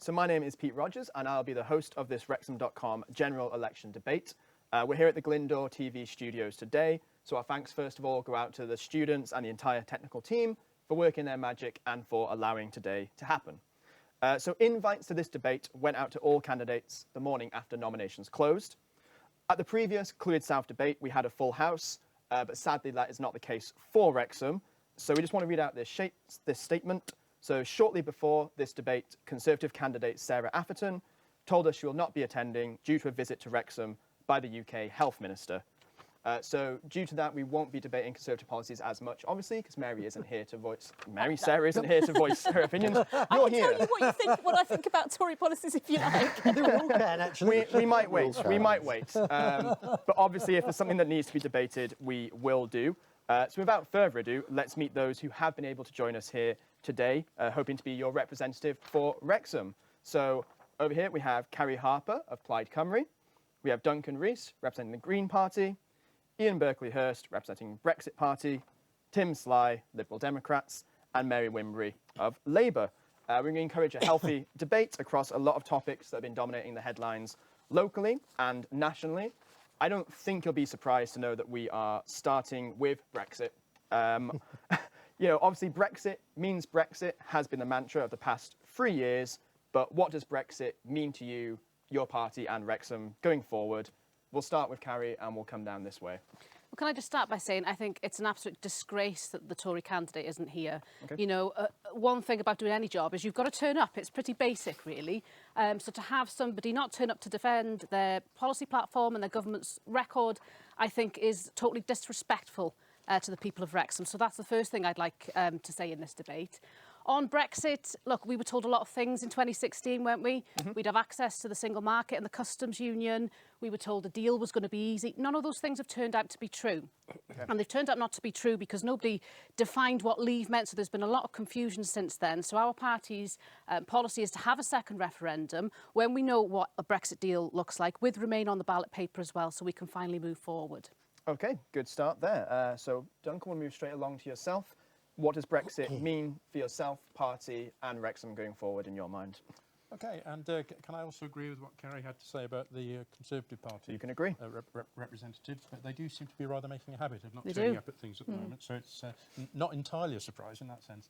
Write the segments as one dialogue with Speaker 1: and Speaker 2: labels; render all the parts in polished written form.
Speaker 1: So my name is Pete Rogers, and I'll be the host of this Wrexham.com general election debate. We're here at the Glyndwr TV studios today, so our thanks first of all go out to the students and the entire technical team for working their magic and for allowing today to happen. So invites to this debate went out to all candidates the morning after nominations closed. At the previous Clwyd South debate, we had a full house, but sadly that is not the case for Wrexham. So we just want to read out this statement. So shortly before this debate, Conservative candidate Sarah Atherton told us she will not be attending due to a visit to Wrexham by the UK Health Minister. So due to that, we won't be debating Conservative policies as much, obviously, because Sarah isn't here to voice her opinions. You're here.
Speaker 2: Tell you what I think about Tory policies, if you like.
Speaker 3: I think we all can, actually.
Speaker 1: We might wait. But obviously, if there's something that needs to be debated, we will do. So without further ado, let's meet those who have been able to join us here today, hoping to be your representative for Wrexham. So over here we have Carrie Harper of Plaid Cymru. We have Duncan Rees representing the Green Party, Ian Berkeley-Hurst representing Brexit Party, Tim Sly, Liberal Democrats, and Mary Wimbury of Labour. We're going to encourage a healthy debate across a lot of topics that have been dominating the headlines locally and nationally. I don't think you'll be surprised to know that we are starting with Brexit. Obviously Brexit means Brexit has been the mantra of the past 3 years, but what does Brexit mean to you, your party and Wrexham going forward? We'll start with Carrie and we'll come down this way.
Speaker 2: Well, can I just start by saying I think it's an absolute disgrace that the Tory candidate isn't here.
Speaker 1: Okay.
Speaker 2: One thing about doing any job is you've got to turn up. It's pretty basic, really. So to have somebody not turn up to defend their policy platform and their government's record, I think is totally disrespectful to the people of Wrexham. So that's the first thing I'd like to say in this debate. On Brexit, look, we were told a lot of things in 2016, weren't we? Mm-hmm. We'd have access to the single market and the customs union. We were told the deal was going to be easy. None of those things have turned out to be true. Okay. And they've turned out not to be true because nobody defined what leave meant. So there's been a lot of confusion since then. So our party's policy is to have a second referendum when we know what a Brexit deal looks like, with Remain on the ballot paper as well, so we can finally move forward.
Speaker 1: Okay, good start there. So Duncan, we'll move straight along to yourself. What does Brexit mean for yourself, party and Wrexham going forward in your mind?
Speaker 4: Okay, and can I also agree with what Carrie had to say about the Conservative Party?
Speaker 1: You can agree.
Speaker 4: Representatives, but they do seem to be rather making a habit of not turning up at things at the moment, so it's not entirely a surprise in that sense.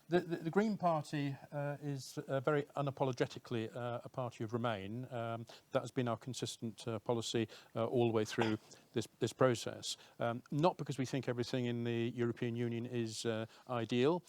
Speaker 4: The Green Party is very unapologetically a party of Remain. That has been our consistent policy all the way through this process. Not because we think everything in the European Union is ideal,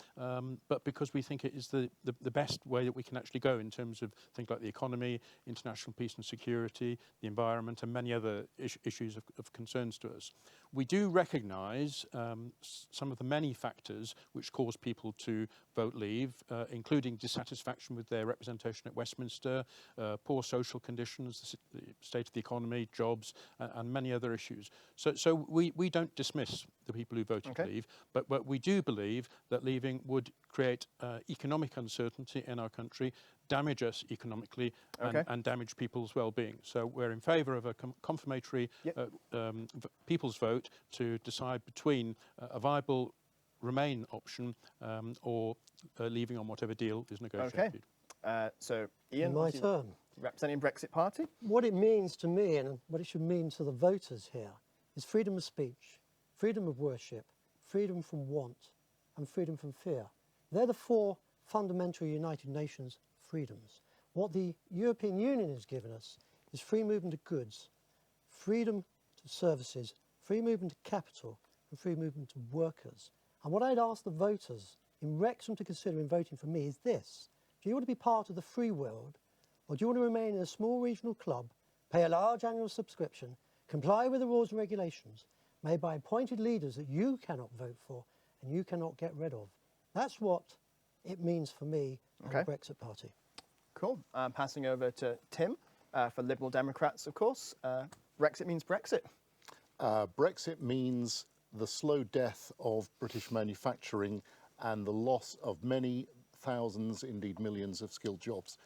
Speaker 4: but because we think it is the best way that we can actually go in terms of things like the economy, international peace and security, the environment, and many other issues of concerns to us. We do recognise some of the many factors which cause people to vote leave, including dissatisfaction with their representation at Westminster, poor social conditions, the state of the economy, jobs, and many other issues. So we don't dismiss the people who voted to leave, but we do believe that leaving would create economic uncertainty in our country, damage us economically, and damage people's well-being. So we're in favour of a confirmatory people's vote to decide between a viable Remain option or leaving on whatever deal is negotiated.
Speaker 1: Okay. So Ian,
Speaker 3: my turn.
Speaker 1: Representing Brexit Party.
Speaker 3: What it means to me and what it should mean to the voters here is freedom of speech, freedom of worship, freedom from want, and freedom from fear. They're the four fundamental United Nations freedoms. What the European Union has given us is free movement of goods, freedom to services, free movement of capital, and free movement of workers. And what I'd ask the voters in Wrexham to consider in voting for me is this: do you want to be part of the free world, or do you want to remain in a small regional club, pay a large annual subscription, comply with the rules and regulations made by appointed leaders that you cannot vote for and you cannot get rid of? That's what it means for me and the Brexit Party.
Speaker 1: Cool. Passing over to Tim for Liberal Democrats, of course. Brexit means Brexit.
Speaker 5: Brexit means the slow death of British manufacturing and the loss of many thousands, indeed millions, of skilled jobs.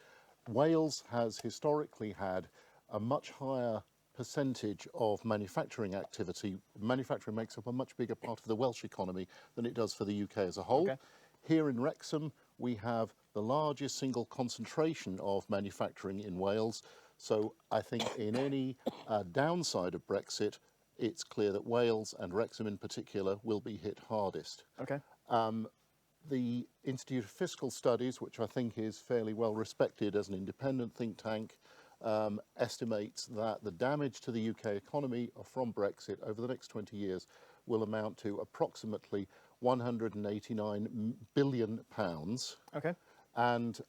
Speaker 5: Wales has historically had a much higher percentage of manufacturing activity. Manufacturing makes up a much bigger part of the Welsh economy than it does for the UK as a whole. Here in Wrexham, we have the largest single concentration of manufacturing in Wales. So I think in any downside of Brexit, it's clear that Wales and Wrexham in particular will be hit hardest.
Speaker 1: Okay.
Speaker 5: The Institute of Fiscal Studies, which I think is fairly well respected as an independent think tank, estimates that the damage to the UK economy from Brexit over the next 20 years will amount to approximately £189 billion.
Speaker 1: Okay.
Speaker 5: And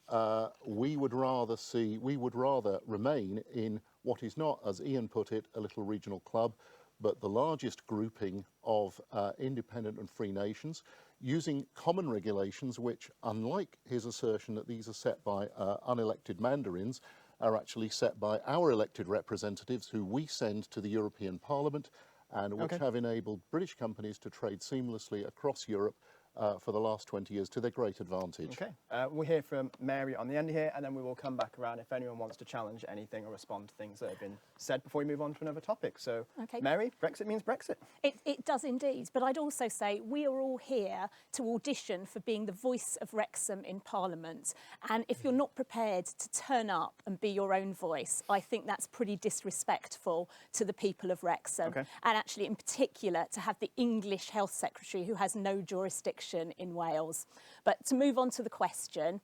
Speaker 5: we would rather remain in what is not, as Ian put it, a little regional club, but the largest grouping of independent and free nations, using common regulations which, unlike his assertion that these are set by unelected mandarins, are actually set by our elected representatives who we send to the European Parliament, and which have enabled British companies to trade seamlessly across Europe for the last 20 years to their great advantage.
Speaker 1: Okay. We'll hear from Mary on the end here, and then we will come back around if anyone wants to challenge anything or respond to things that have been said before we move on to another topic. So,
Speaker 6: Okay.
Speaker 1: Mary, Brexit means Brexit.
Speaker 6: It does indeed, but I'd also say we are all here to audition for being the voice of Wrexham in Parliament. And if you're not prepared to turn up and be your own voice, I think that's pretty disrespectful to the people of Wrexham.
Speaker 1: Okay.
Speaker 6: And actually, in particular, to have the English Health Secretary who has no jurisdiction in Wales. But to move on to the question,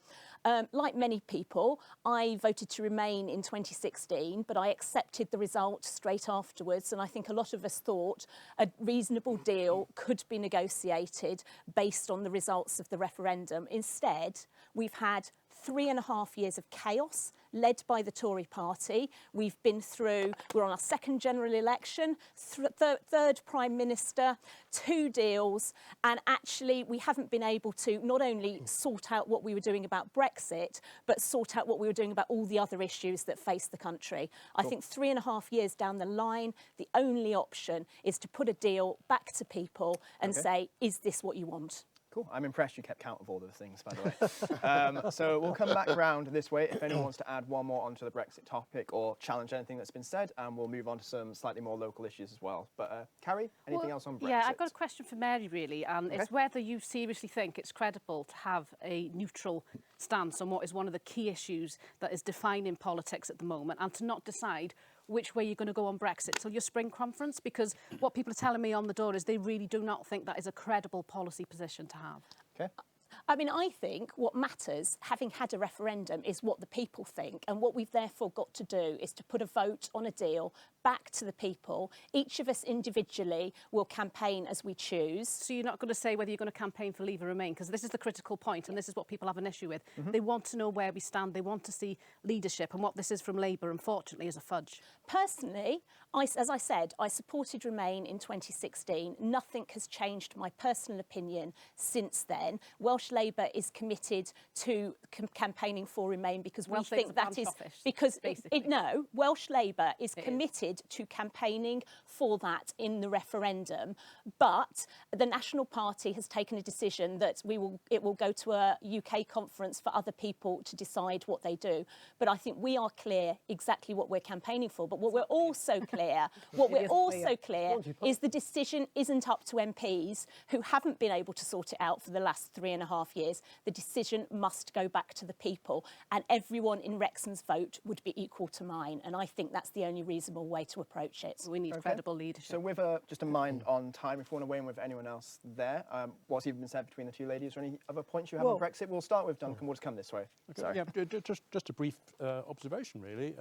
Speaker 6: like many people, I voted to remain in 2016, but I accepted the result straight afterwards. And I think a lot of us thought a reasonable deal could be negotiated based on the results of the referendum. Instead, we've had 3.5 years of chaos led by the Tory party. We're on our second general election, third Prime Minister, 2 deals, and actually we haven't been able to not only sort out what we were doing about Brexit, but sort out what we were doing about all the other issues that face the country. I think 3.5 years down the line, the only option is to put a deal back to people and say, is this what you want?
Speaker 1: Cool. I'm impressed you kept count of all those things, by the way. So we'll come back round this way if anyone wants to add one more onto the Brexit topic or challenge anything that's been said, and we'll move on to some slightly more local issues as well. But Carrie, anything else on Brexit?
Speaker 2: Yeah, I've got a question for Mary, really, and it's whether you seriously think it's credible to have a neutral stance on what is one of the key issues that is defining politics at the moment, and to not decide which way you're going to go on Brexit till your spring conference, because what people are telling me on the door is they really do not think that is a credible policy position to have.
Speaker 1: Okay.
Speaker 6: I mean, I think what matters, having had a referendum, is what the people think. And what we've therefore got to do is to put a vote on a deal back to the people. Each of us individually will campaign as we choose.
Speaker 2: So you're not going to say whether you're going to campaign for Leave or Remain, because this is the critical point, and this is what people have an issue with. They want to know where we stand. They want to see leadership, and what this is from Labour, unfortunately, is a fudge.
Speaker 6: Personally, as I said, I supported Remain in 2016. Nothing has changed my personal opinion since then. Welsh Labour is committed to campaigning for Remain because we think that is because Welsh Labour is committed to campaigning for that in the referendum. But the National Party has taken a decision that it will go to a UK conference for other people to decide what they do. But I think we are clear exactly what we're campaigning for. But what we're also clear is the decision isn't up to MPs who haven't been able to sort it out for the last 3.5 years. The decision must go back to the people, and everyone in Wrexham's vote would be equal to mine, and I think that's the only reasonable way to approach it.
Speaker 2: We need credible leadership.
Speaker 1: So with just a mind on time, if you want to weigh in with anyone else there, what's even been said between the two ladies, or any other points you have on Brexit? We'll start with Duncan. We'll just come this way. Sorry.
Speaker 4: Yeah, just a brief observation, really.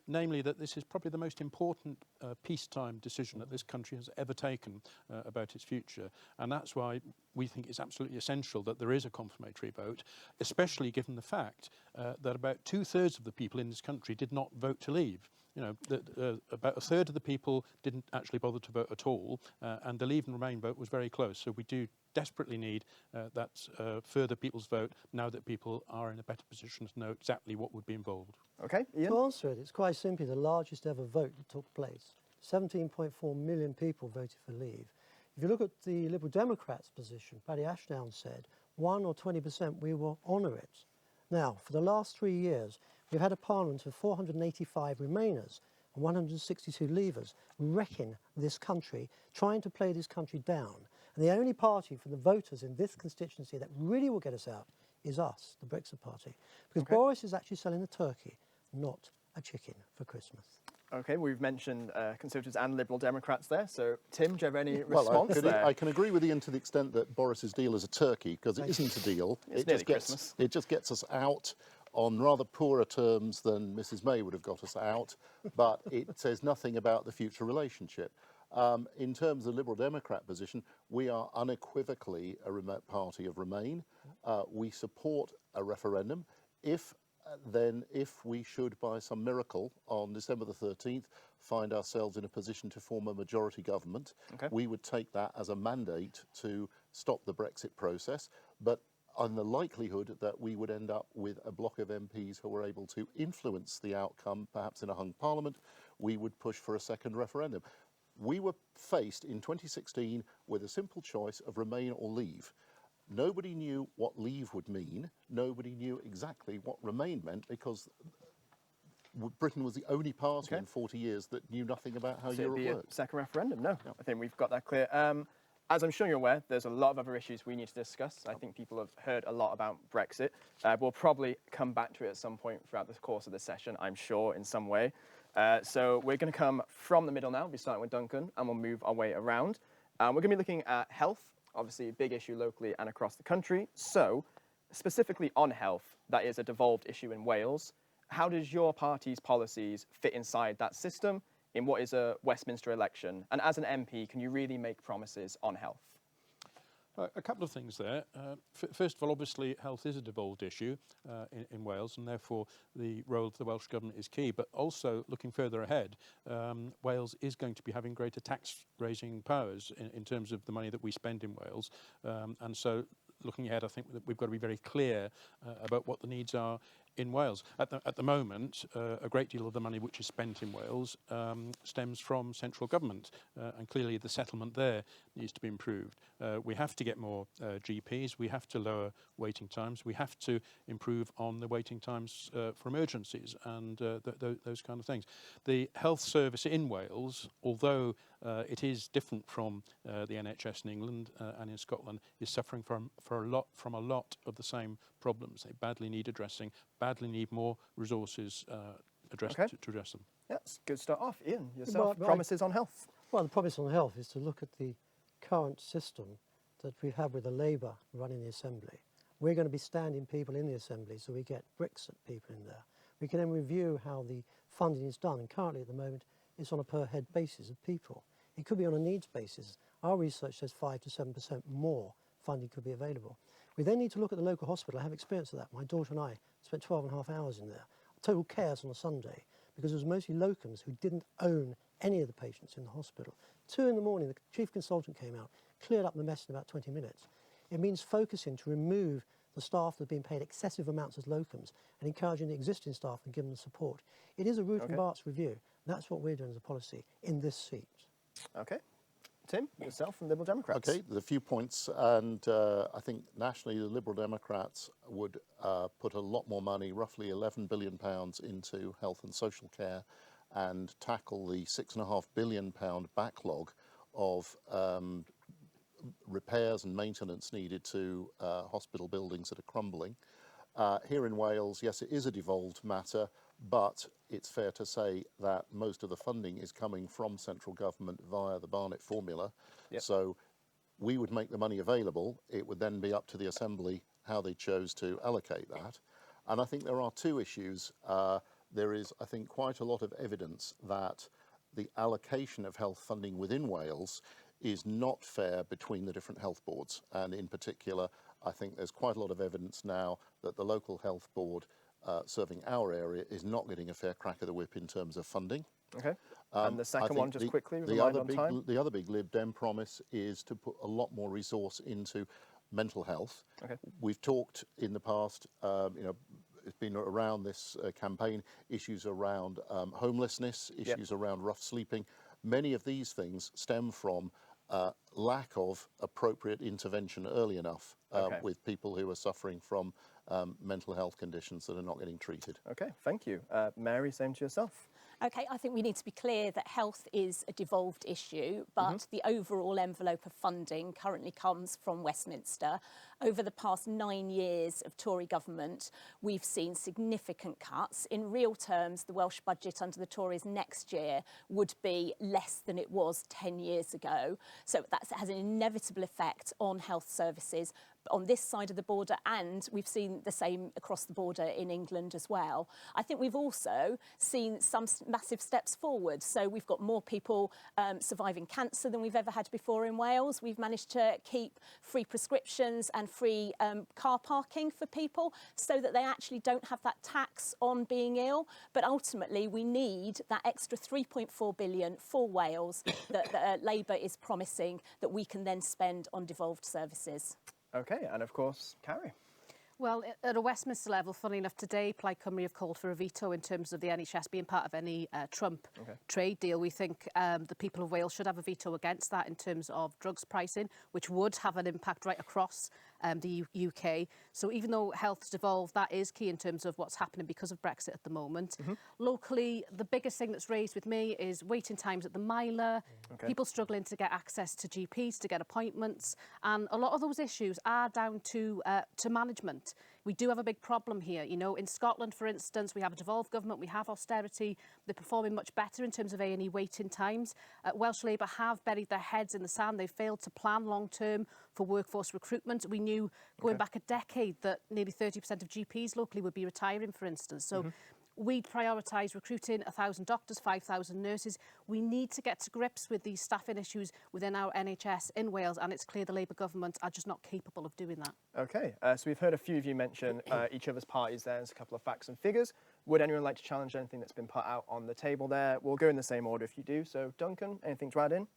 Speaker 4: Namely that this is probably the most important peacetime decision that this country has ever taken about its future. And that's why we think it's absolutely essential that there is a confirmatory vote, especially given the fact that about 2/3 of the people in this country did not vote to leave. You know, about 1/3 of the people didn't actually bother to vote at all, and the Leave and Remain vote was very close. So we do desperately need that further people's vote now that people are in a better position to know exactly what would be involved.
Speaker 1: Okay, Ian?
Speaker 3: To answer it, it's quite simply the largest ever vote that took place. 17.4 million people voted for Leave. If you look at the Liberal Democrats' position, Paddy Ashdown said 1 or 20% we will honour it. Now, for the last 3 years, we've had a parliament of 485 Remainers and 162 Leavers wrecking this country, trying to play this country down. And the only party for the voters in this constituency that really will get us out is us, the Brexit Party. Because Boris is actually selling a turkey, not a chicken for Christmas.
Speaker 1: Okay, we've mentioned Conservatives and Liberal Democrats there. So, Tim, do you have any
Speaker 5: Well,
Speaker 1: response there?
Speaker 5: I can agree with Ian to the extent that Boris's deal is a turkey, because it isn't a deal.
Speaker 1: It's nearly Christmas.
Speaker 5: It just gets us out on rather poorer terms than Mrs May would have got us out, but it says nothing about the future relationship. In terms of the Liberal Democrat position, we are unequivocally a remote party of Remain. We support a referendum. If we should, by some miracle, on December the 13th, find ourselves in a position to form a majority government, we would take that as a mandate to stop the Brexit process. But on the likelihood that we would end up with a block of MPs who were able to influence the outcome, perhaps in a hung parliament, we would push for a second referendum. We were faced in 2016 with a simple choice of Remain or Leave. Nobody knew what Leave would mean. Nobody knew exactly what Remain meant, because Britain was the only party in 40 years that knew nothing about how Europe worked.
Speaker 1: Second referendum? No, I think we've got that clear. As I'm sure you're aware, there's a lot of other issues we need to discuss. I think people have heard a lot about Brexit. We'll probably come back to it at some point throughout the course of the session, I'm sure, in some way. So we're going to come from the middle now. We'll be starting with Duncan, and we'll move our way around. We're going to be looking at health, obviously a big issue locally and across the country. So specifically on health, that is a devolved issue in Wales. How does your party's policies fit inside that system in what is a Westminster election? And as an MP, can you really make promises on health?
Speaker 4: A couple of things there. First of all, obviously, health is a devolved issue in Wales, and therefore the role of the Welsh Government is key. But also, looking further ahead, Wales is going to be having greater tax-raising powers in terms of the money that we spend in Wales. And so, looking ahead, I think that we've got to be very clear about what the needs are in Wales. At the moment, a great deal of the money which is spent in Wales stems from central government, and clearly the settlement there needs to be improved. We have to get more GPs, we have to lower waiting times, we have to improve on the waiting times for emergencies and those kind of things. The health service in Wales, although it is different from the NHS in England and in Scotland, is suffering from a lot of the same problems. They badly need addressing, badly need more resources to address them.
Speaker 1: Yeah, that's a good start off. Ian, yourself, promises on health.
Speaker 3: Well, the promise on health is to look at the current system that we have with the Labour running the Assembly. We're going to be standing people in the Assembly, so we get Brexit people in there. We can then review how the funding is done, and currently at the moment it's on a per head basis of people. It could be on a needs basis. Our research says 5 to 7% more funding could be available. We then need to look at the local hospital. I have experience of that. My daughter and I spent 12 and a half hours in there. Total chaos on a Sunday, because it was mostly locums who didn't own any of the patients in the hospital. 2 in the morning, the chief consultant came out, cleared up the mess in about 20 minutes. It means focusing to remove the staff that have been paid excessive amounts as locums and encouraging the existing staff and giving them support. It is a root and Bart's review. That's what we're doing as a policy in this seat.
Speaker 1: Okay. Tim, yourself from Liberal Democrats.
Speaker 5: Okay, there's a few points, and I think nationally the Liberal Democrats would put a lot more money, roughly £11 billion, into health and social care, and tackle the £6.5 billion backlog of repairs and maintenance needed to hospital buildings that are crumbling. Here in Wales, yes, it is a devolved matter, but it's fair to say that most of the funding is coming from central government via the Barnett formula.
Speaker 1: Yep.
Speaker 5: So we would make the money available. It would then be up to the Assembly how they chose to allocate that. And I think there are two issues. There is, I think, quite a lot of evidence that the allocation of health funding within Wales is not fair between the different health boards. And in particular, I think there's quite a lot of evidence now that the local health board serving our area is not getting a fair crack of the whip in terms of funding.
Speaker 1: Okay. And the second one, just quickly,
Speaker 5: the other big Lib Dem promise is to put a lot more resource into mental health.
Speaker 1: Okay.
Speaker 5: We've talked in the past, it's been around this campaign, issues around homelessness, issues around rough sleeping. Many of these things stem from lack of appropriate intervention early enough with people who are suffering from mental health conditions that are not getting treated.
Speaker 1: Okay, thank you. Mary, same to yourself.
Speaker 6: Okay, I think we need to be clear that health is a devolved issue, but the overall envelope of funding currently comes from Westminster. Over the past 9 years of Tory government, we've seen significant cuts. In real terms, the Welsh budget under the Tories next year would be less than it was 10 years ago. So that has an inevitable effect on health services on this side of the border, and we've seen the same across the border in England as well. I think we've also seen some massive steps forward. So we've got more people surviving cancer than we've ever had before in Wales. We've managed to keep free prescriptions and free car parking for people so that they actually don't have that tax on being ill. But ultimately, we need that extra 3.4 billion for Wales that Labour is promising that we can then spend on devolved services.
Speaker 1: Okay, and of course, Carrie.
Speaker 2: Well, at a Westminster level, funny enough, today Plaid Cymru have called for a veto in terms of the NHS being part of any Trump trade deal. We think the people of Wales should have a veto against that in terms of drugs pricing, which would have an impact right across the UK. So even though health's devolved, that is key in terms of what's happening because of Brexit at the moment. Locally, the biggest thing that's raised with me is waiting times at the miler, people struggling to get access to GPs, to get appointments, and a lot of those issues are down to management. We do have a big problem here. You know, in Scotland, for instance, we have a devolved government, we have austerity. They're performing much better in terms of A&E waiting times. Welsh Labour have buried their heads in the sand. They've failed to plan long-term for workforce recruitment. We knew going back a decade that nearly 30% of GPs locally would be retiring, for instance. So we prioritise recruiting 1,000 doctors, 5,000 nurses. We need to get to grips with these staffing issues within our NHS in Wales, and it's clear the Labour government are just not capable of doing that.
Speaker 1: Okay, so we've heard a few of you mention each other's parties there. There's a couple of facts and figures. Would anyone like to challenge anything that's been put out on the table there? We'll go in the same order if you do. So, Duncan, anything to add in?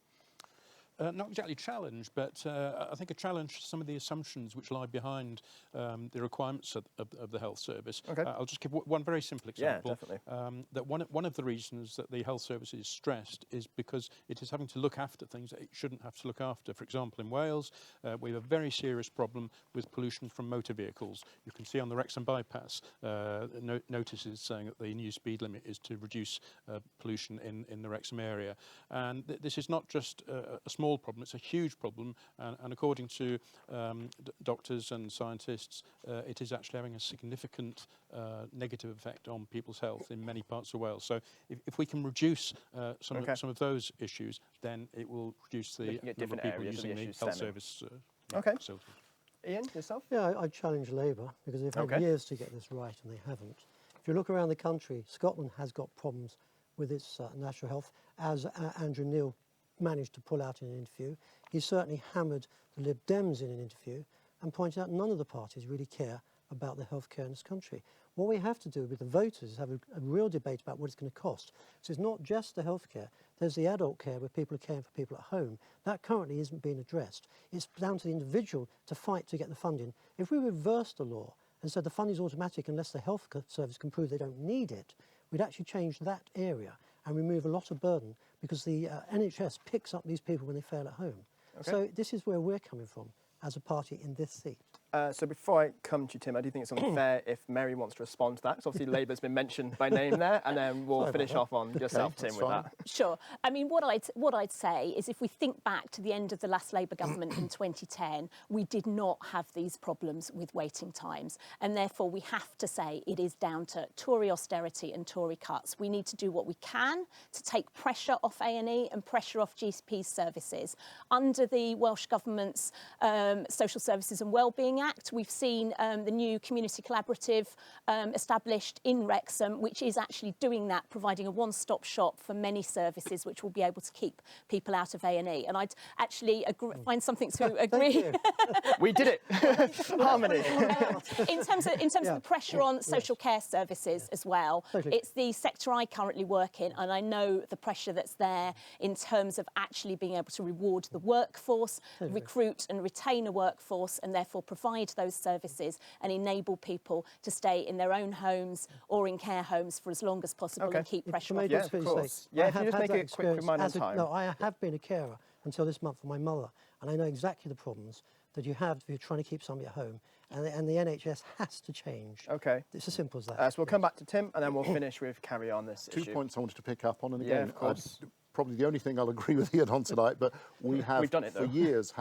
Speaker 4: Not exactly challenge, but I think a challenge to some of the assumptions which lie behind the requirements of the health service. I'll just give one very simple example.
Speaker 1: Yeah, definitely.
Speaker 4: That one of the reasons that the health service is stressed is because it is having to look after things that it shouldn't have to look after. For example, in Wales, we have a very serious problem with pollution from motor vehicles. You can see on the Wrexham bypass notices saying that the new speed limit is to reduce pollution in the Wrexham area. And this is not just a small problem, it's a huge problem, and according to doctors and scientists, it is actually having a significant negative effect on people's health in many parts of Wales. So if we can reduce some of those issues, then it will reduce the number of people using the health service facility.
Speaker 1: Ian, yourself?
Speaker 3: Yeah, I challenge Labour because they've had years to get this right and they haven't. If you look around the country, Scotland has got problems with its national health, as Andrew Neil managed to pull out in an interview. He certainly hammered the Lib Dems in an interview and pointed out none of the parties really care about the healthcare in this country. What we have to do with the voters is have a real debate about what it's going to cost. So it's not just the healthcare. There's the adult care where people are caring for people at home. That currently isn't being addressed. It's down to the individual to fight to get the funding. If we reverse the law and said the funding is automatic unless the health service can prove they don't need it, we'd actually change that area and remove a lot of burden, because the NHS picks up these people when they fail at home. So this is where we're coming from as a party in this seat.
Speaker 1: So before I come to you, Tim, I do think it's only fair if Mary wants to respond to that, because obviously Labour's been mentioned by name there, and then we'll finish off on yourself, Tim, with that.
Speaker 6: Sure. I mean, what I'd say is if we think back to the end of the last Labour government in 2010, we did not have these problems with waiting times, and therefore we have to say it is down to Tory austerity and Tory cuts. We need to do what we can to take pressure off A&E and pressure off GP services. Under the Welsh Government's Social Services and Wellbeing Act, we've seen the new community collaborative established in Wrexham, which is actually doing that, providing a one-stop shop for many services which will be able to keep people out of A&E. And I'd actually find something to agree.
Speaker 1: We did it. Harmony.
Speaker 6: In terms of the pressure on social care services as well, it's the sector I currently work in, and I know the pressure that's there in terms of actually being able to reward the workforce, recruit and retain a workforce, and therefore provide those services and enable people to stay in their own homes or in care homes for as long as possible and keep pressure off.
Speaker 1: Yeah, of course. Yeah, if you just make it a quick reminder of time.
Speaker 3: No, I have been a carer until this month for my mother, and I know exactly the problems. that you have if you're trying to keep somebody at home. And the NHS has to change.
Speaker 1: Okay.
Speaker 3: It's as simple as that.
Speaker 1: So we'll come back to Tim, and then we'll finish with Carrie on this
Speaker 5: Two
Speaker 1: issue.
Speaker 5: points I wanted to pick up on, and
Speaker 1: Yeah,
Speaker 5: again,
Speaker 1: of course.
Speaker 5: probably the only thing I'll agree with Ian on tonight, but we have
Speaker 1: We've done it,
Speaker 5: for
Speaker 1: though.
Speaker 5: years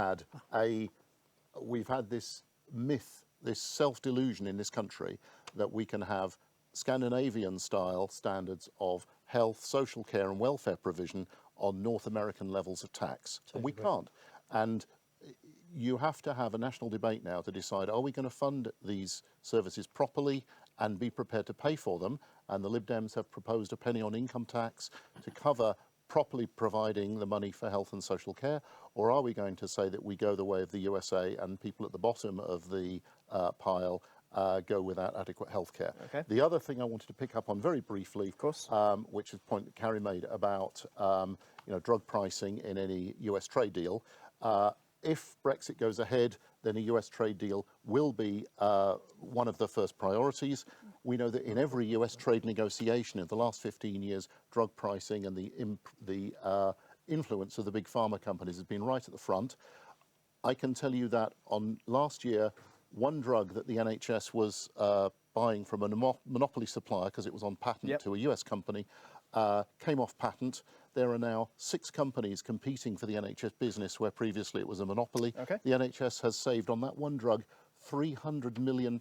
Speaker 5: we've had this myth, this self-delusion in this country that we can have Scandinavian-style standards of health, social care and welfare provision on North American levels of tax. And we can't. And you have to have a national debate now to decide, are we going to fund these services properly and be prepared to pay for them? And the Lib Dems have proposed a penny on income tax to cover properly providing the money for health and social care, or are we going to say that we go the way of the USA and people at the bottom of the pile go without adequate health care?
Speaker 1: Okay.
Speaker 5: The other thing I wanted to pick up on very briefly,
Speaker 1: of course,
Speaker 5: which is a point that Carrie made about drug pricing in any US trade deal. If Brexit goes ahead, then a US trade deal will be one of the first priorities. We know that in every US trade negotiation in the last 15 years, drug pricing and the influence of the big pharma companies has been right at the front. I can tell you that on last year, one drug that the NHS was buying from a monopoly supplier, because it was on patent to a US company, came off patent. There are now 6 companies competing for the NHS business where previously it was a monopoly.
Speaker 1: Okay.
Speaker 5: The NHS has saved on that one drug £300 million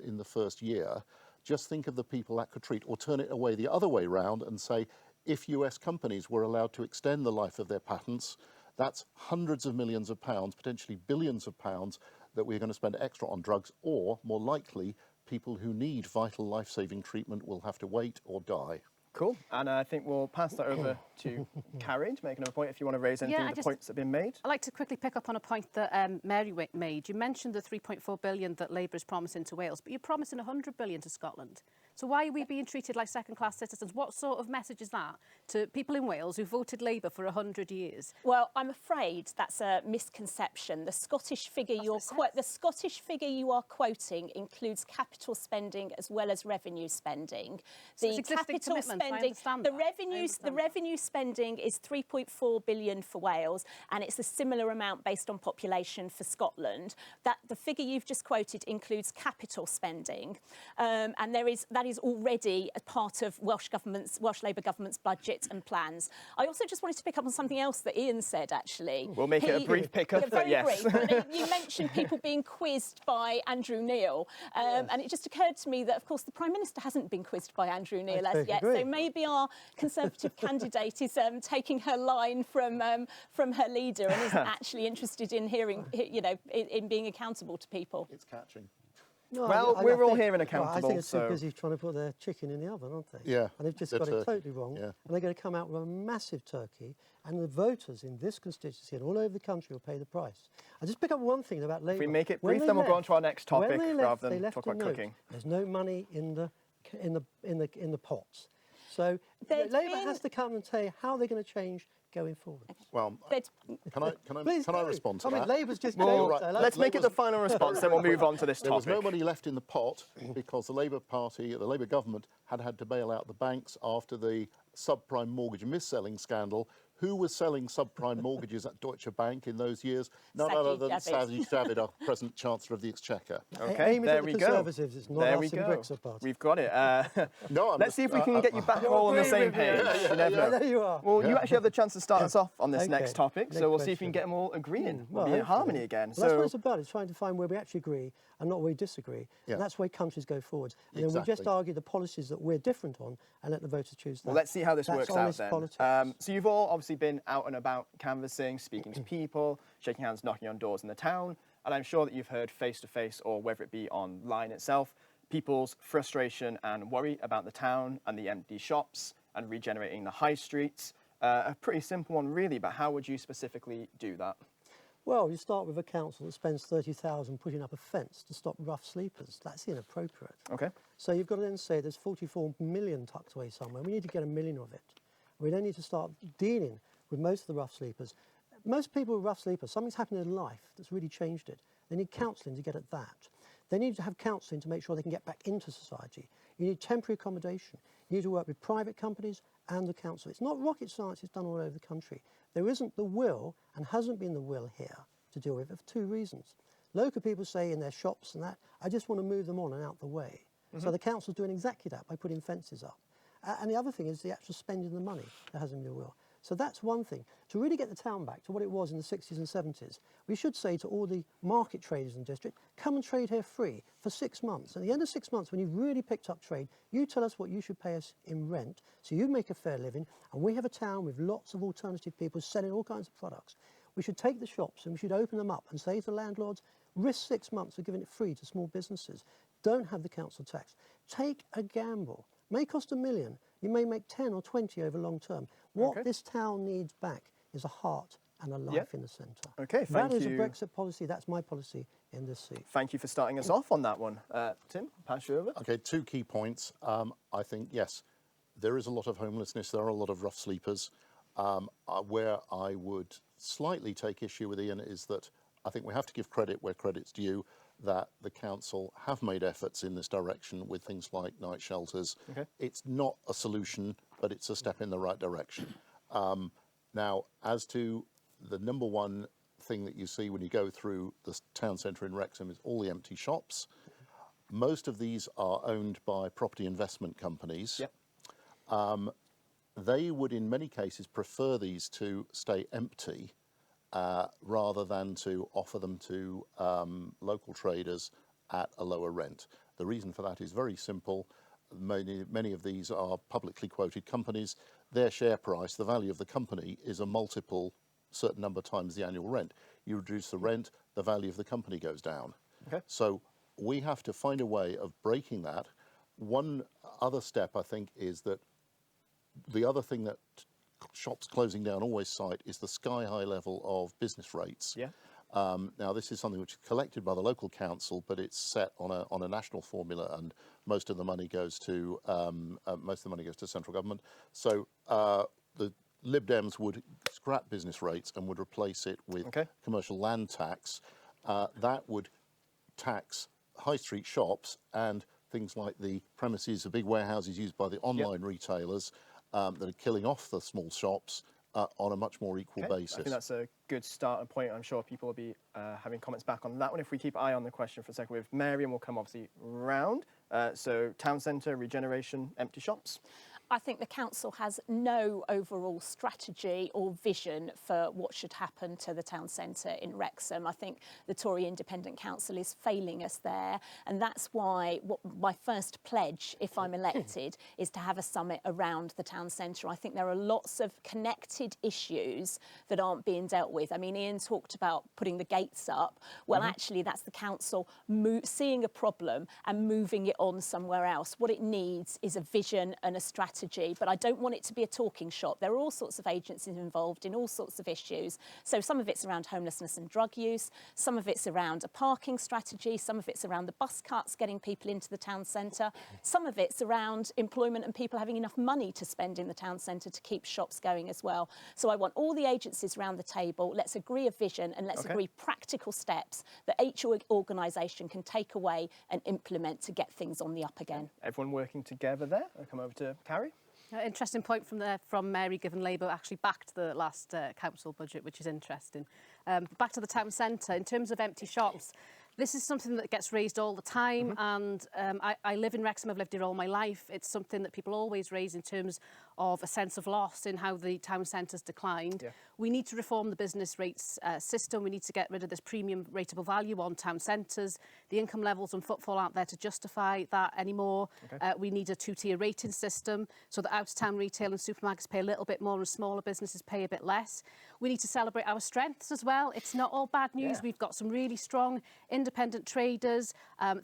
Speaker 5: in the first year. Just think of the people that could treat, or turn it away the other way round and say, if US companies were allowed to extend the life of their patents, that's hundreds of millions of pounds, potentially billions of pounds, that we're going to spend extra on drugs, or more likely, people who need vital life-saving treatment will have to wait or die.
Speaker 1: Cool. And I think we'll pass that over to Carrie to make another point if you want to raise anything of the points that have been made.
Speaker 2: I'd like to quickly pick up on a point that Mary made. You mentioned the 3.4 billion that Labour is promising to Wales, but you're promising 100 billion to Scotland. So why are we being treated like second-class citizens? What sort of message is that to people in Wales who voted Labour for 100 years?
Speaker 6: Well, I'm afraid that's a misconception. The Scottish figure you are quoting includes capital spending as well as revenue spending.
Speaker 2: So it's existing commitments, I understand
Speaker 6: the revenue spending is 3.4 billion for Wales, and it's a similar amount based on population for Scotland. That the figure you've just quoted includes capital spending, and that is already a part of Welsh Labour government's budget and plans. I also just wanted to pick up on something else that Ian said, actually.
Speaker 1: We'll make it a brief pickup, but yes.
Speaker 6: Brief. You mentioned people being quizzed by Andrew Neil, and it just occurred to me that, of course, the Prime Minister hasn't been quizzed by Andrew Neil as yet, so maybe our Conservative candidate is taking her line from her leader and isn't actually interested in hearing, in being accountable to people.
Speaker 5: It's catching.
Speaker 3: No,
Speaker 1: well, we're all here and accountable.
Speaker 3: I think it's
Speaker 1: so
Speaker 3: too busy trying to put their chicken in the oven, aren't they?
Speaker 5: Yeah.
Speaker 3: And they've just got it totally wrong. Yeah. And they're going to come out with a massive turkey, and the voters in this constituency and all over the country will pay the price. I'll just pick up one thing about Labour.
Speaker 1: If we make it brief, then we'll go on to our next topic rather than talk about cooking.
Speaker 3: There's no money in the pots. So Labour has to come and tell you how they're going to change going forward.
Speaker 5: Well, can I respond to that?
Speaker 3: I mean, Labour's just...
Speaker 1: Let's make it the final response, then we'll move on to this topic.
Speaker 5: There was no money left in the pot because the Labour Party, the Labour government, had to bail out the banks after the subprime mortgage mis-selling scandal. Who was selling subprime mortgages at Deutsche Bank in those years? None other than Sajid Javid, our present Chancellor of the Exchequer.
Speaker 1: Okay, there we go.
Speaker 3: It's not us in the Brexit Party.
Speaker 1: We've got it.
Speaker 5: No,
Speaker 1: let's see if we can get you back all on the same page. You never know.
Speaker 3: There you are.
Speaker 1: Well, you actually have the chance to start us off on this next topic, so we'll see if we can get them all agreeing. We'll be in harmony again.
Speaker 3: Well, that's what it's about. It's trying to find where we actually agree and not where we disagree.
Speaker 5: Yeah.
Speaker 3: And that's where countries go forwards. And then we just argue the policies that we're different on and let the voters choose that.
Speaker 1: Well, let's see how this works out then.
Speaker 3: Politics.
Speaker 1: So you've all obviously been out and about canvassing, speaking to people, shaking hands, knocking on doors in the town, and I'm sure that you've heard face-to-face or whether it be online itself, people's frustration and worry about the town and the empty shops and regenerating the high streets. A pretty simple one really, but how would you specifically do that?
Speaker 3: Well, you start with a council that spends 30,000 putting up a fence to stop rough sleepers. That's inappropriate.
Speaker 1: Okay.
Speaker 3: So you've got to then say there's 44 million tucked away somewhere. We need to get 1 million of it. We then need to start dealing with most of the rough sleepers. Most people with rough sleepers, something's happened in life that's really changed it. They need counselling to get at that. They need to have counselling to make sure they can get back into society. You need temporary accommodation. You need to work with private companies and the council. It's not rocket science, it's done all over the country. There isn't the will, and hasn't been the will here, to deal with it for 2 reasons. Local people say in their shops and that, I just want to move them on and out the way. So the council's doing exactly that by putting fences up. And the other thing is the actual spending of the money that hasn't been real. So that's one thing. To really get the town back to what it was in the 60s and 70s, we should say to all the market traders in the district, come and trade here free for 6 months. At the end of 6 months, when you've really picked up trade, you tell us what you should pay us in rent, so you make a fair living, and we have a town with lots of alternative people selling all kinds of products. We should take the shops and we should open them up and say to the landlords, risk 6 months of giving it free to small businesses. Don't have the council tax. Take a gamble. May cost $1 million. You may make 10 or 20 over long term. What this town needs back is a heart and a life in the centre.
Speaker 1: Okay, thank you.
Speaker 3: That is a Brexit policy. That's my policy in this seat.
Speaker 1: Thank you for starting us off on that one. Tim, pass you over.
Speaker 5: Okay, 2 key points. I think, yes, there is a lot of homelessness. There are a lot of rough sleepers. Where I would slightly take issue with Ian is that I think we have to give credit where credit's due, that the council have made efforts in this direction with things like night shelters. It's not a solution, but it's a step in the right direction. Now, as to the number one thing that you see when you go through the town centre in Wrexham is all the empty shops. Most of these are owned by property investment companies. They would, in many cases, prefer these to stay empty rather than to offer them to local traders at a lower rent. The reason for that is very simple. Many of these are publicly quoted companies. Their share price, the value of the company, is a multiple certain number of times the annual rent. You reduce the rent, the value of the company goes down. So we have to find a way of breaking that. One other step, I think, is that the other thing that shops closing down always cite is the sky-high level of business rates. Now, this is something which is collected by the local council, but it's set on a national formula, and most of the money goes to central government. So the Lib Dems would scrap business rates and would replace it with commercial land tax. That would tax high street shops and things like the premises, the big warehouses used by the online retailers that are killing off the small shops on a much more equal basis.
Speaker 1: I think that's a good starting point. I'm sure people will be having comments back on that one. If we keep an eye on the question for a second with Mary, and we'll come obviously round. So town centre, regeneration, empty shops.
Speaker 6: I think the council has no overall strategy or vision for what should happen to the town centre in Wrexham. I think the Tory Independent Council is failing us there, and that's why my first pledge, if I'm elected, is to have a summit around the town centre. I think there are lots of connected issues that aren't being dealt with. I mean, Ian talked about putting the gates up. Well, actually, that's the council seeing a problem and moving it on somewhere else. What it needs is a vision and a strategy. But I don't want it to be a talking shop. There are all sorts of agencies involved in all sorts of issues. So some of it's around homelessness and drug use, some of it's around a parking strategy, some of it's around the bus cuts, getting people into the town centre, some of it's around employment and people having enough money to spend in the town centre to keep shops going as well. So I want all the agencies around the table. Let's agree a vision and let's agree practical steps that each organisation can take away and implement to get things on the up again.
Speaker 1: Everyone working together there. I'll come over to Carrie.
Speaker 2: Interesting point from Mary, given Labour actually backed the last council budget, which is interesting. Back to the town centre, in terms of empty shops, this is something that gets raised all the time, and I live in Wrexham, I've lived here all my life. It's something that people always raise in terms of a sense of loss in how the town centre's declined. We need to reform the business rates system. We need to get rid of this premium rateable value on town centres. The income levels and footfall aren't there to justify that anymore. We need a 2-tier rating system so that out-of-town retail and supermarkets pay a little bit more and smaller businesses pay a bit less. We need to celebrate our strengths as well. It's not all bad news. We've got some really strong independent traders.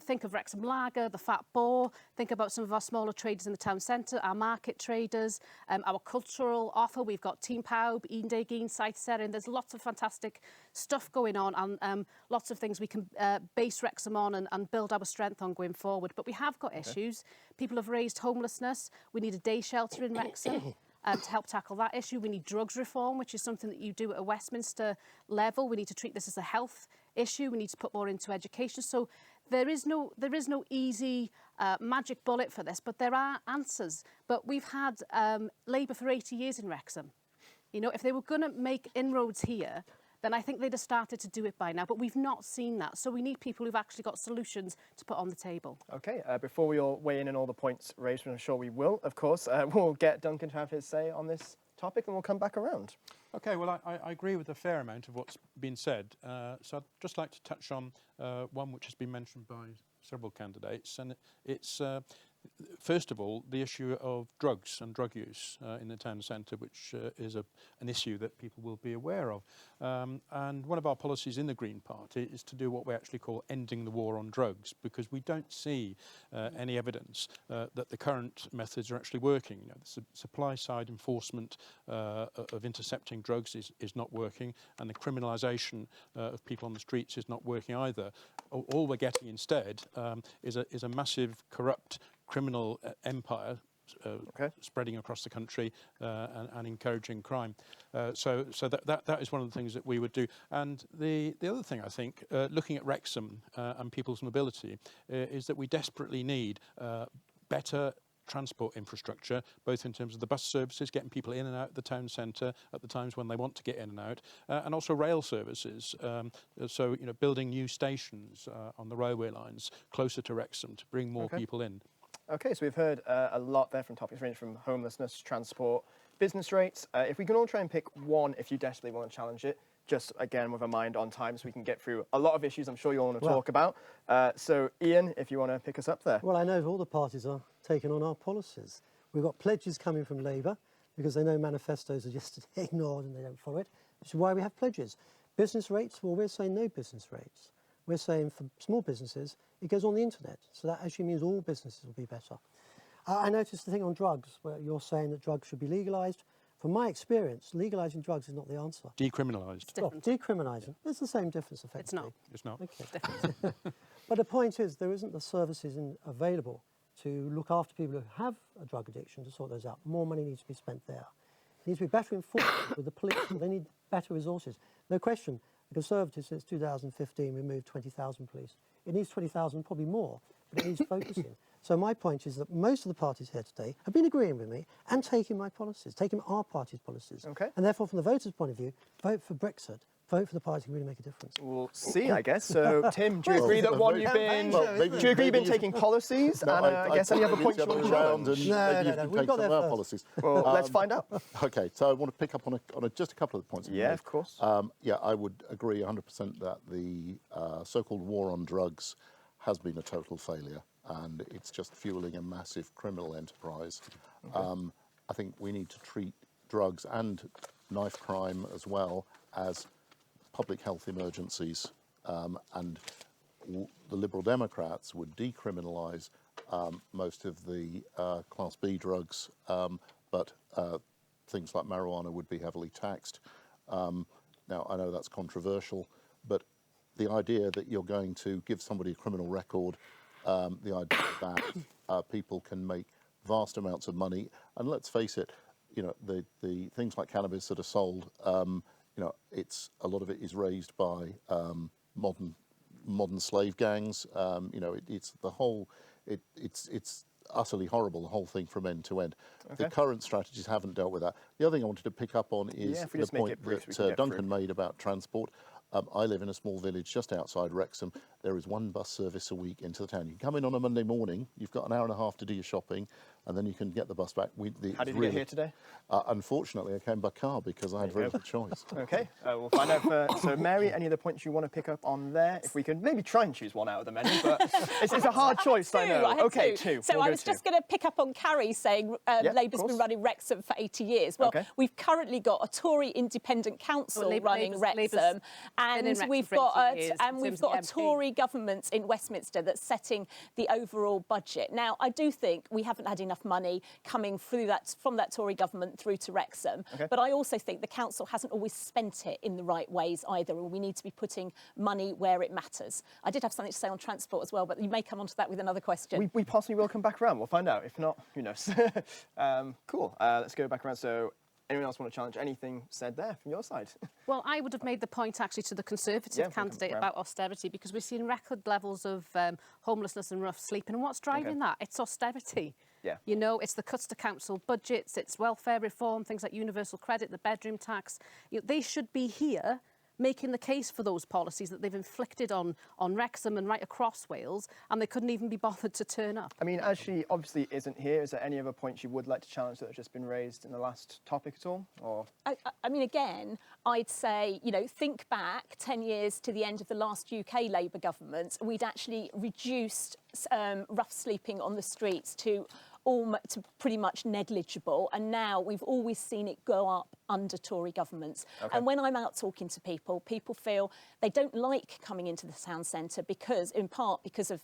Speaker 2: Think of Wrexham Lager, the Fat Boar. Think about some of our smaller traders in the town centre, our market traders, our cultural offer. We've got Team Pawb, Undegin, Scythe Serin. There's lots of fantastic stuff going on, and lots of things we can base Wrexham on and build our strength on going forward. But we have got issues. People have raised homelessness. We need a day shelter in Wrexham. To help tackle that issue. We need drugs reform, which is something that you do at a Westminster level. We need to treat this as a health issue. We need to put more into education. So there is no easy magic bullet for this, but there are answers. But we've had Labour for 80 years in Wrexham. You know, if they were going to make inroads here, then I think they'd have started to do it by now. But we've not seen that. So we need people who've actually got solutions to put on the table.
Speaker 1: Okay, before we all weigh in on all the points raised, which I'm sure we will, of course, we'll get Duncan to have his say on this topic and we'll come back around.
Speaker 4: Okay, well, I agree with a fair amount of what's been said. So I'd just like to touch on one which has been mentioned by several candidates, and it's first of all the issue of drugs and drug use in the town centre, which is an issue that people will be aware of. And one of our policies in the Green Party is to do what we actually call ending the war on drugs, because we don't see any evidence that the current methods are actually working. You know, the supply side enforcement of intercepting drugs is not working, and the criminalisation of people on the streets is not working either. All we're getting instead is a massive corrupt criminal empire spreading across the country and encouraging crime. So that is one of the things that we would do. And the other thing, I think, looking at Wrexham and people's mobility, is that we desperately need better transport infrastructure, both in terms of the bus services, getting people in and out of the town centre at the times when they want to get in and out, and also rail services. So, you know, building new stations on the railway lines closer to Wrexham to bring more people in.
Speaker 1: Okay, so we've heard a lot there from topics ranging from homelessness, transport, business rates. If we can all try and pick one, if you desperately want to challenge it, just again with a mind on time so we can get through a lot of issues I'm sure you all want to talk about. So Ian, if you want to pick us up there.
Speaker 3: Well, I know all the parties are taking on our policies. We've got pledges coming from Labour because they know manifestos are just ignored and they don't follow it, which is why we have pledges. Business rates, well, we're saying no business rates. We're saying for small businesses, it goes on the internet. So that actually means all businesses will be better. I noticed the thing on drugs, where you're saying that drugs should be legalised. From my experience, legalising drugs is not the answer.
Speaker 4: Decriminalised.
Speaker 3: Well, decriminalising, there's the same difference, effectively.
Speaker 4: It's not.
Speaker 3: Okay. But the point is, there isn't the services available to look after people who have a drug addiction to sort those out. More money needs to be spent there. It needs to be better enforcement with the police. They need better resources. No question, the Conservatives since 2015 removed 20,000 police. It needs 20,000, probably more, but it needs focusing. So my point is that most of the parties here today have been agreeing with me and taking my policies, taking our party's policies.
Speaker 1: Okay.
Speaker 3: And therefore, from the voters' point of view, vote for Brexit. Vote for the party who really make a difference.
Speaker 1: We'll see, I guess. So, Tim, do you agree that one you've been... do you agree you've been taking policies?
Speaker 5: No,
Speaker 1: and I guess any other points you want to
Speaker 5: around and
Speaker 3: No,
Speaker 5: maybe you can
Speaker 3: we've
Speaker 5: take
Speaker 3: got
Speaker 5: some of
Speaker 3: there
Speaker 5: our
Speaker 3: first.
Speaker 5: policies.
Speaker 1: Well, let's find out.
Speaker 5: Okay, so I want to pick up on just a couple of the points.
Speaker 1: Yeah, of course.
Speaker 5: Yeah, I would agree 100% that the so-called war on drugs has been a total failure, and it's just fueling a massive criminal enterprise. I think we need to treat drugs and knife crime as well as public health emergencies, and the Liberal Democrats would decriminalise most of the Class B drugs, but things like marijuana would be heavily taxed. Now, I know that's controversial, but the idea that you're going to give somebody a criminal record, the idea that people can make vast amounts of money, and let's face it, you know, the things like cannabis that are sold, you know, a lot of it is raised by modern slave gangs. You know, it's utterly horrible, the whole thing from end to end.
Speaker 1: Okay.
Speaker 5: The current strategies haven't dealt with that. The other thing I wanted to pick up on is the point that Duncan made about transport. I live in a small village just outside Wrexham. There is one bus service a week into the town. You can come in on a Monday morning, you've got an hour and a half to do your shopping, and then you can get the bus back.
Speaker 1: How did you get here today?
Speaker 5: Unfortunately, I came by car because I had very little choice.
Speaker 1: Okay, we'll find out. So, Mary, any other points you want to pick up on there? If we can maybe try and choose one out of the menu, but it's a hard choice, I know. Okay, two.
Speaker 6: So I was just going to pick up on Carrie saying Labour's been running Wrexham for 80 years. Well, we've currently got a Tory independent council running Wrexham, and we've got a Tory government in Westminster that's setting the overall budget. Now, I do think we haven't had enough money coming through from that Tory government through to Wrexham, but I also think the council hasn't always spent it in the right ways either, and we need to be putting money where it matters. I did have something to say on transport as well, but you may come on to that with another question.
Speaker 1: We possibly will come back around. We'll find out. If not, who knows? Cool. Let's go back around. So, anyone else want to challenge anything said there from your side?
Speaker 2: Well, I would have made the point actually to the Conservative candidate about austerity, because we've seen record levels of homelessness and rough sleeping. And what's driving that? It's austerity.
Speaker 1: Yeah.
Speaker 2: You know, it's the cuts to council budgets, it's welfare reform, things like universal credit, the bedroom tax. They should be here making the case for those policies that they've inflicted on Wrexham and right across Wales, and they couldn't even be bothered to turn up.
Speaker 1: I mean, as she obviously isn't here, is there any other points you would like to challenge that have just been raised in the last topic at all? Or
Speaker 6: I mean, again, I'd say, think back 10 years to the end of the last UK Labour government. We'd actually reduced rough sleeping on the streets to pretty much negligible, and now we've always seen it go up under Tory governments.
Speaker 1: Okay.
Speaker 6: And when I'm out talking to people feel they don't like coming into the town centre in part because of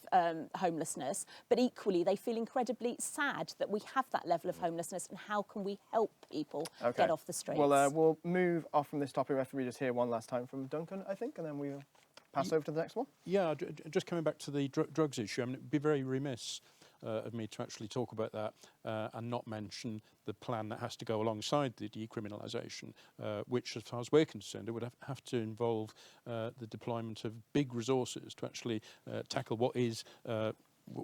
Speaker 6: homelessness, but equally they feel incredibly sad that we have that level of homelessness, and how can we help people get off the streets?
Speaker 1: Well, we'll move off from this topic after we just hear one last time from Duncan, I think, and then we'll pass over to the next one.
Speaker 4: Yeah, just coming back to the drugs issue, I mean, it'd be very remiss of me to actually talk about that and not mention the plan that has to go alongside the decriminalisation, which, as far as we're concerned, it would have to involve the deployment of big resources to actually tackle what is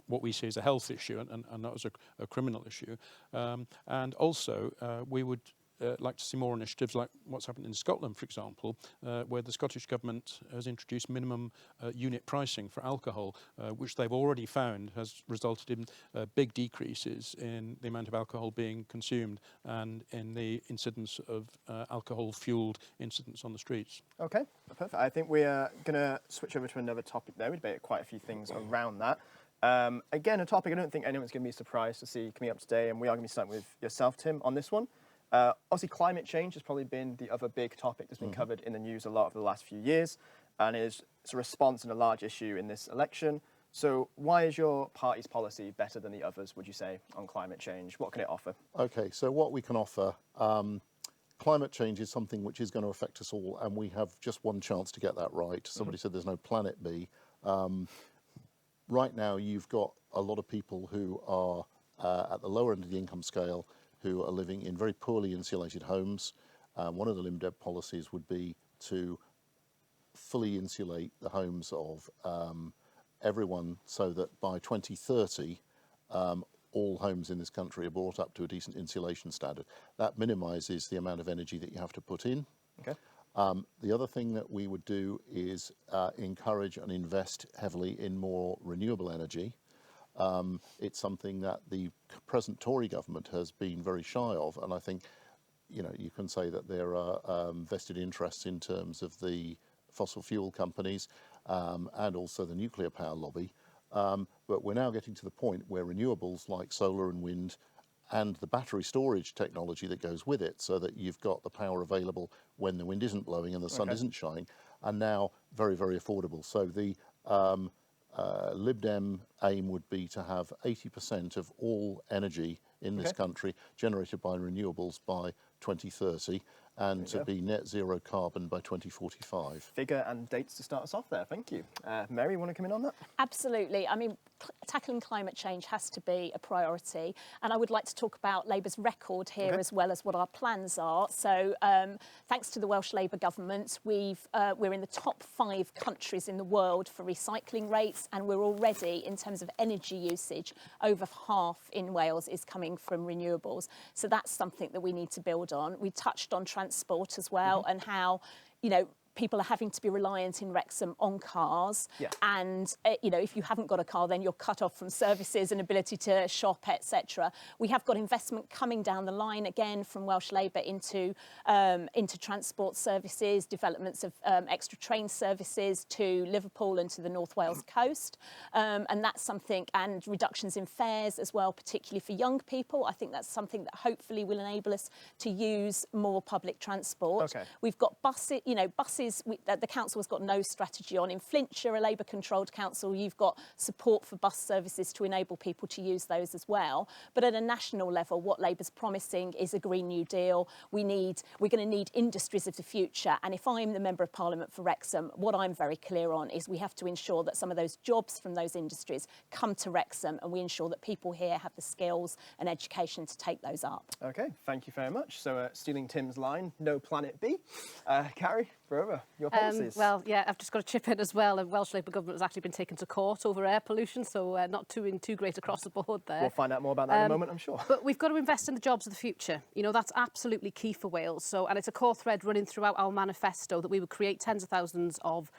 Speaker 4: what we see as a health issue and not as a criminal issue. And also, we would like to see more initiatives like what's happened in Scotland, for example, where the Scottish Government has introduced minimum unit pricing for alcohol, which they've already found has resulted in big decreases in the amount of alcohol being consumed and in the incidence of alcohol-fuelled incidents on the streets.
Speaker 1: Okay, perfect. I think we are going to switch over to another topic there. We debated quite a few things around that. Again, a topic I don't think anyone's going to be surprised to see coming up today, and we are going to be starting with yourself, Tim, on this one. Obviously, climate change has probably been the other big topic that's been covered in the news a lot over the last few years, and it's a response and a large issue in this election. So why is your party's policy better than the others, would you say, on climate change? What can it offer?
Speaker 5: Okay, so what we can offer, climate change is something which is going to affect us all, and we have just one chance to get that right. Somebody said there's no planet B. Right now, you've got a lot of people who are at the lower end of the income scale who are living in very poorly insulated homes. One of the Lib Dem policies would be to fully insulate the homes of everyone so that by 2030, all homes in this country are brought up to a decent insulation standard. That minimises the amount of energy that you have to put in.
Speaker 1: Okay.
Speaker 5: The other thing that we would do is encourage and invest heavily in more renewable energy. It's something that the present Tory government has been very shy of, and I think, you can say that there are vested interests in terms of the fossil fuel companies and also the nuclear power lobby. But we're now getting to the point where renewables like solar and wind and the battery storage technology that goes with it, so that you've got the power available when the wind isn't blowing and the sun isn't shining, are now very, very affordable. So the Lib Dem aim would be to have 80% of all energy in this country generated by renewables by 2030 and to be net zero carbon by 2045.
Speaker 1: Figure and dates to start us off there. Thank you. Mary, you want to come in on that?
Speaker 6: Absolutely. I mean, tackling climate change has to be a priority. And I would like to talk about Labour's record here as well as what our plans are. So thanks to the Welsh Labour government, we're in the top 5 countries in the world for recycling rates. And we're already, in terms of energy usage, over half in Wales is coming from renewables. So that's something that we need to build on. We touched on transport as well and how, people are having to be reliant in Wrexham on cars. Yeah. And, if you haven't got a car, then you're cut off from services and ability to shop, etc. We have got investment coming down the line, again, from Welsh Labour into transport services, developments of extra train services to Liverpool and to the North Wales coast. And that's something, and reductions in fares as well, particularly for young people. I think that's something that hopefully will enable us to use more public transport. Okay. We've got buses, the council has got no strategy on. In Flintshire, a Labour-controlled council, you've got support for bus services to enable people to use those as well. But at a national level, what Labour's promising is a Green New Deal. We're going to need industries of the future. And if I'm the Member of Parliament for Wrexham, what I'm very clear on is we have to ensure that some of those jobs from those industries come to Wrexham, and we ensure that people here have the skills and education to take those up.
Speaker 1: Okay, thank you very much. So stealing Tim's line, no planet B. Carrie, forever. Sarah, your policies.
Speaker 2: Well, yeah, I've just got to chip in as well. The Welsh Labour government has actually been taken to court over air pollution, so not too great across the board there.
Speaker 1: We'll find out more about that in a moment, I'm sure.
Speaker 2: But we've got to invest in the jobs of the future. You know, that's absolutely key for Wales. So, and it's a core thread running throughout our manifesto that we would create tens of thousands of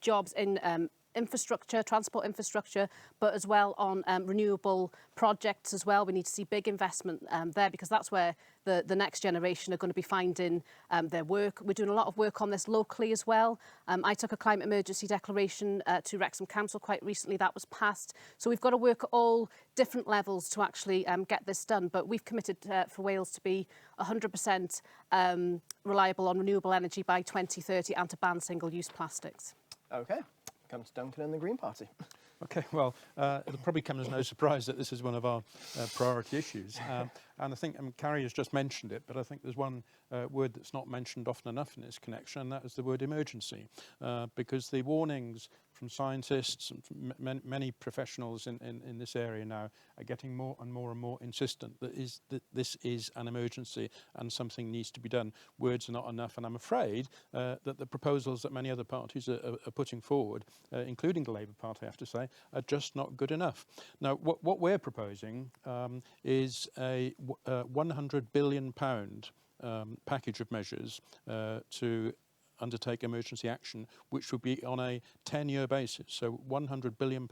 Speaker 2: jobs in infrastructure, transport infrastructure, but as well on renewable projects as well. We need to see big investment there, because that's where the next generation are going to be finding their work. We're doing a lot of work on this locally as well. I took a climate emergency declaration to Wrexham Council quite recently. That was passed. So we've got to work at all different levels to actually get this done. But we've committed for Wales to be 100% reliable on renewable energy by 2030 and to ban single-use plastics.
Speaker 1: OK. Comes Duncan and the Green Party.
Speaker 4: Okay, well, it'll probably come as no surprise that this is one of our priority issues. And I think Carrie has just mentioned it, but I think there's one word that's not mentioned often enough in this connection, and that is the word emergency. Because the warnings from scientists and from many professionals in this area now are getting more and more insistent that this is an emergency and something needs to be done. Words are not enough, and I'm afraid that the proposals that many other parties are putting forward, including the Labour Party, I have to say, are just not good enough. Now, what we're proposing is a £100 billion package of measures to undertake emergency action, which would be on a 10-year basis. So £100 billion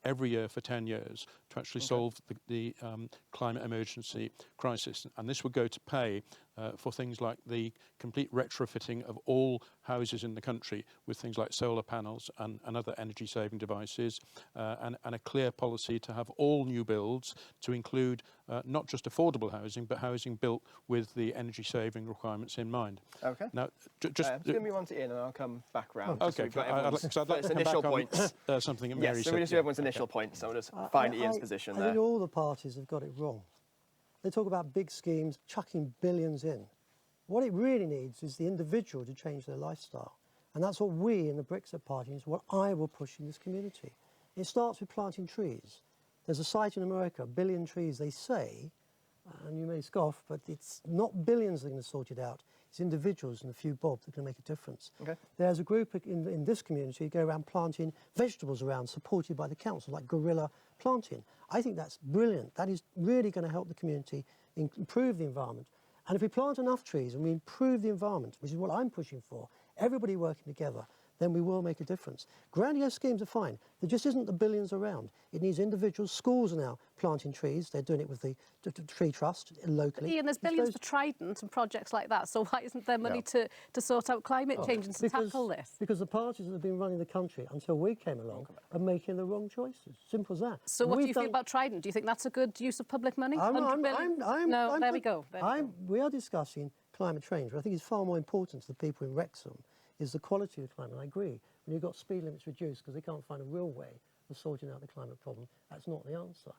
Speaker 4: every year for 10 years to actually solve the climate emergency crisis. And this would go to pay for things like the complete retrofitting of all houses in the country with things like solar panels and other energy-saving devices, and a clear policy to have all new builds to include not just affordable housing, but housing built with the energy-saving requirements in mind.
Speaker 1: OK.
Speaker 4: Now, just
Speaker 1: give me one to Ian and I'll come back round.
Speaker 4: OK, I'd like to come back
Speaker 1: initial
Speaker 4: on
Speaker 1: points.
Speaker 4: Something that Mary
Speaker 1: Yes,
Speaker 4: said.
Speaker 1: so we just do everyone's initial points, so we'll just find Ian's position
Speaker 3: I
Speaker 1: there.
Speaker 3: think all the parties have got it wrong. They talk about big schemes, chucking billions in. What it really needs is the individual to change their lifestyle. And that's what we in the Brexit Party, is what I will push in this community. It starts with planting trees. There's a site in America, 1 billion trees, they say, and you may scoff, but it's not billions that are going to sort it out. It's individuals and a few bob that can make a difference.
Speaker 1: Okay.
Speaker 3: There's a group in this community who go around planting vegetables around, supported by the council, like guerrilla planting. I think that's brilliant. That is really going to help the community improve the environment. And if we plant enough trees and we improve the environment, which is what I'm pushing for, everybody working together, then we will make a difference. Grandiose schemes are fine. There just isn't the billions around. It needs individuals. Schools are now planting trees. They're doing it with the Tree Trust locally.
Speaker 2: Ian, there's billions for Trident and projects like that, so why isn't there money to sort out climate change and to tackle this?
Speaker 3: Because the parties that have been running the country until we came along are making the wrong choices. Simple as that.
Speaker 2: So what do you feel about Trident? Do you think that's a good use of public money?
Speaker 3: We are discussing climate change, but I think it's far more important to the people in Wrexham is the quality of the climate. I agree. When you've got speed limits reduced because they can't find a real way of sorting out the climate problem, that's not the answer.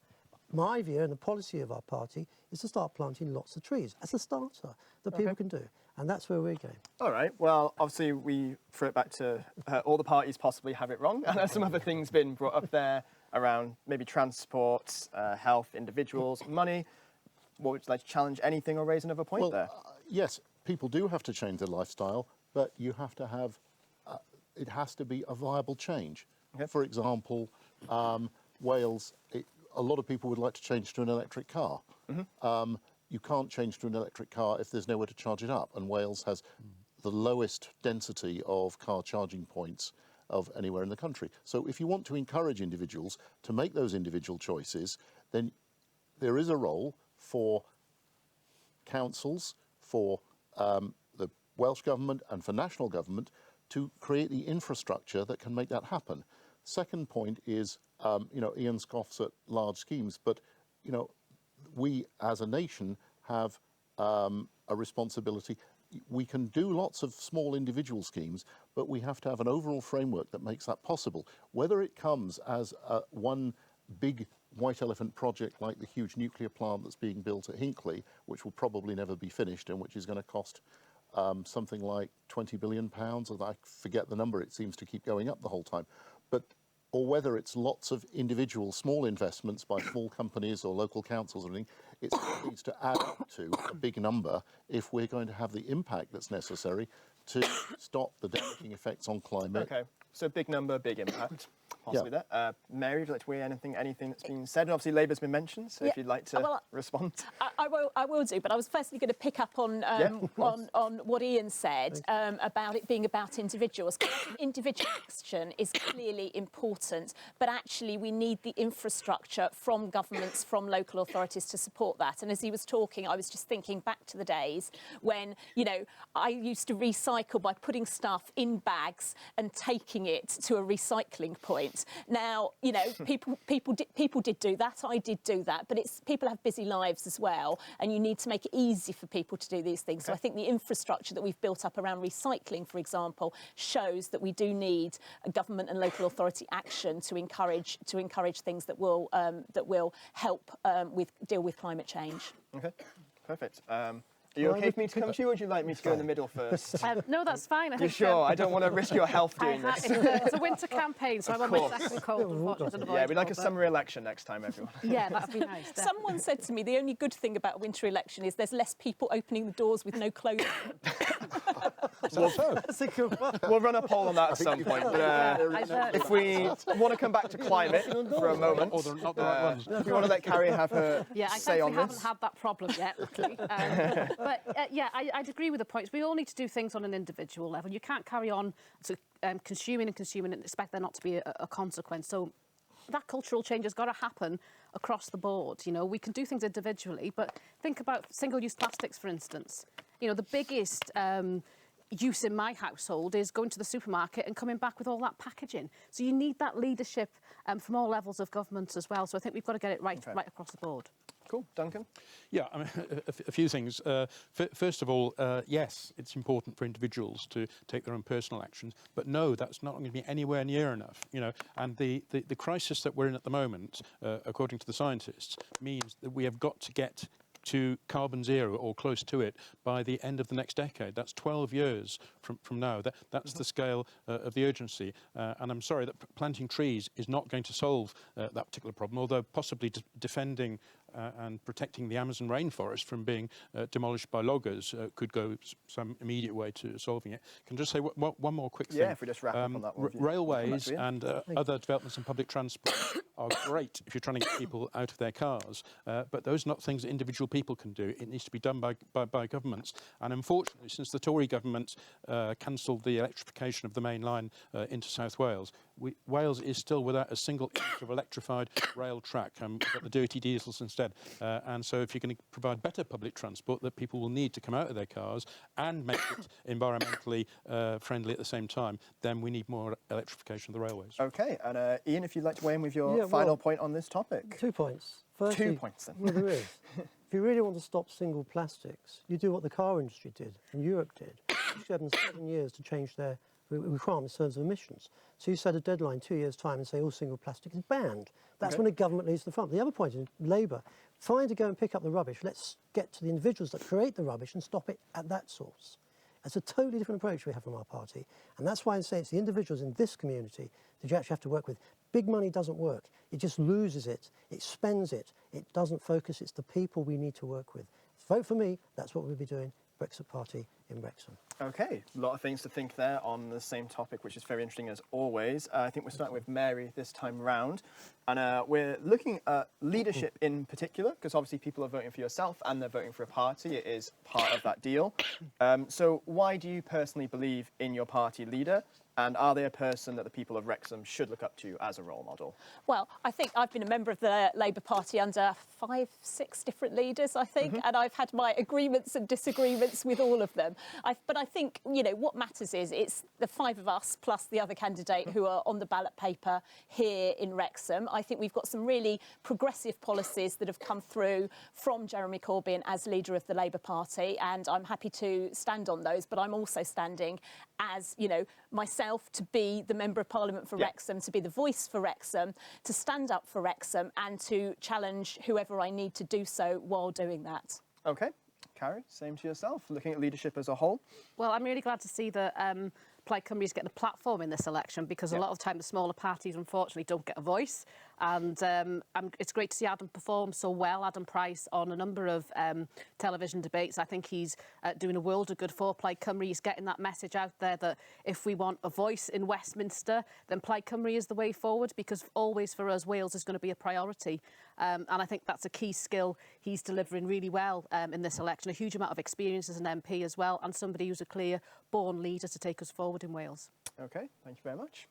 Speaker 3: My view and the policy of our party is to start planting lots of trees as a starter that people can do. And that's where we're going.
Speaker 1: All right. Well, obviously, we throw it back to all the parties possibly have it wrong. And there's some other things been brought up there around maybe transport, health, individuals, money. What would you like to challenge anything or raise another point there?
Speaker 5: Yes, people do have to change their lifestyle, but you have to have, it has to be a viable change.
Speaker 1: Okay.
Speaker 5: For example, Wales, a lot of people would like to change to an electric car. You can't change to an electric car if there's nowhere to charge it up, and Wales has the lowest density of car charging points of anywhere in the country. So if you want to encourage individuals to make those individual choices, then there is a role for councils, for the Welsh Government and for national government to create the infrastructure that can make that happen. Second point is, Ian scoffs at large schemes, but, we as a nation have a responsibility. We can do lots of small individual schemes, but we have to have an overall framework that makes that possible. Whether it comes as one big white elephant project like the huge nuclear plant that's being built at Hinckley, which will probably never be finished and which is going to cost something like £20 billion, and I forget the number, it seems to keep going up the whole time. Or whether it's lots of individual small investments by small companies or local councils or anything, it needs to add up to a big number if we're going to have the impact that's necessary to stop the damaging effects on climate.
Speaker 1: Okay, so big number, big impact, possibly there. Mary, would you like to weigh anything that's been said? And obviously Labour's been mentioned, so if you'd like to respond.
Speaker 6: I will do, but I was firstly going to pick up on on what Ian said about it being about individuals. Individual action is clearly important, but actually we need the infrastructure from governments, from local authorities to support that. And as he was talking, I was just thinking back to the days when, you know, I used to recycle by putting stuff in bags and taking it to a recycling point. Now, you know, people did do that. I did do that, but people have busy lives as well, and you need to make it easy for people to do these things. So I think the infrastructure that we've built up around recycling, for example, shows that we do need a government and local authority action to encourage things that will help deal with climate change.
Speaker 1: Okay, perfect. Are you okay for me to come to you, or would you like me to go in the middle first?
Speaker 2: No, that's fine.
Speaker 1: You sure? I don't want to risk your health doing this.
Speaker 2: It's a winter campaign, so I'm on my second cold, unfortunately.
Speaker 1: Yeah, we'd like a summer election next time, everyone.
Speaker 2: Yeah, that'd be nice.
Speaker 6: Someone said to me, the only good thing about a winter election is there's less people opening the doors with no clothes on.
Speaker 3: That's a good one.
Speaker 1: We'll run a poll on that at some point. But, if we want to come back to climate for a moment,
Speaker 4: Or they're not the right ones.
Speaker 1: if we want to let Carrie have her
Speaker 2: I
Speaker 1: say on
Speaker 2: haven't
Speaker 1: this.
Speaker 2: had that problem yet, luckily. But I'd agree with the points. We all need to do things on an individual level. You can't carry on to consuming and expect there not to be a consequence. So that cultural change has got to happen across the board. You know, we can do things individually, but think about single-use plastics, for instance. You know, the biggest use in my household is going to the supermarket and coming back with all that packaging. So you need that leadership from all levels of government as well. So I think we've got to get it right across the board.
Speaker 1: Cool. Duncan?
Speaker 4: Yeah, I mean, a few things. First of all, yes, it's important for individuals to take their own personal actions, but no, that's not going to be anywhere near enough. You know, and the crisis that we're in at the moment, according to the scientists, means that we have got to get to carbon zero or close to it by the end of the next decade. That's 12 years from now. That's the scale of the urgency. And I'm sorry that planting trees is not going to solve that particular problem, although possibly defending and protecting the Amazon rainforest from being demolished by loggers could go some immediate way to solving it. Can I just say one more quick thing?
Speaker 1: Yeah, if we just wrap up on that one.
Speaker 4: Railways and other developments in public transport are great if you're trying to get people out of their cars, but those are not things that individual people can do. It needs to be done by governments. And unfortunately, since the Tory government cancelled the electrification of the main line into South Wales, Wales is still without a single inch of electrified rail track. We've got the dirty diesels instead. And so if you're going to provide better public transport that people will need to come out of their cars and make it environmentally friendly at the same time, then we need more electrification of the railways.
Speaker 1: Okay, and Ian, if you'd like to weigh in with your final point on this topic.
Speaker 3: 2 points. Firstly,
Speaker 1: 2 points then.
Speaker 3: Well, there is. If you really want to stop single plastics, you do what the car industry did and Europe did. It took them 7 years to change their requirements in terms of emissions. So you set a deadline 2 years' time and say all single plastic is banned. That's when a government leads the front. The other point is Labour. Fine to go and pick up the rubbish. Let's get to the individuals that create the rubbish and stop it at that source. That's a totally different approach we have from our party. And that's why I say it's the individuals in this community that you actually have to work with. Big money doesn't work. It just loses it. It spends it. It doesn't focus. It's the people we need to work with. Vote for me. That's what we'll be doing. Brexit Party in Wrexham.
Speaker 1: Okay, a lot of things to think there on the same topic, which is very interesting as always. I think we're starting with Mary this time round. And we're looking at leadership in particular, because obviously people are voting for yourself and they're voting for a party. It is part of that deal. So why do you personally believe in your party leader? And are they a person that the people of Wrexham should look up to as a role model?
Speaker 6: Well, I think I've been a member of the Labour Party under 5, 6 different leaders, I think, and I've had my agreements and disagreements with all of them. But I think, you know, what matters is it's the 5 of us plus the other candidate who are on the ballot paper here in Wrexham. I think we've got some really progressive policies that have come through from Jeremy Corbyn as leader of the Labour Party, and I'm happy to stand on those, but I'm also standing as, you know, myself to be the Member of Parliament for Wrexham, to be the voice for Wrexham, to stand up for Wrexham and to challenge whoever I need to do so while doing that.
Speaker 1: Okay. Carrie, same to yourself, looking at leadership as a whole.
Speaker 2: Well, I'm really glad to see that Plaid Cymru is getting a platform in this election, because a lot of the time the smaller parties unfortunately don't get a voice, and it's great to see Adam perform so well, Adam Price, on a number of television debates. I think he's doing a world of good for Plaid Cymru. He's getting that message out there that if we want a voice in Westminster, then Plaid Cymru is the way forward, because always for us Wales is going to be a priority, and I think that's a key skill he's delivering really well in this election. A huge amount of experience as an MP as well, and somebody who's a clear born leader to take us forward in Wales.
Speaker 1: Okay, thank you very much.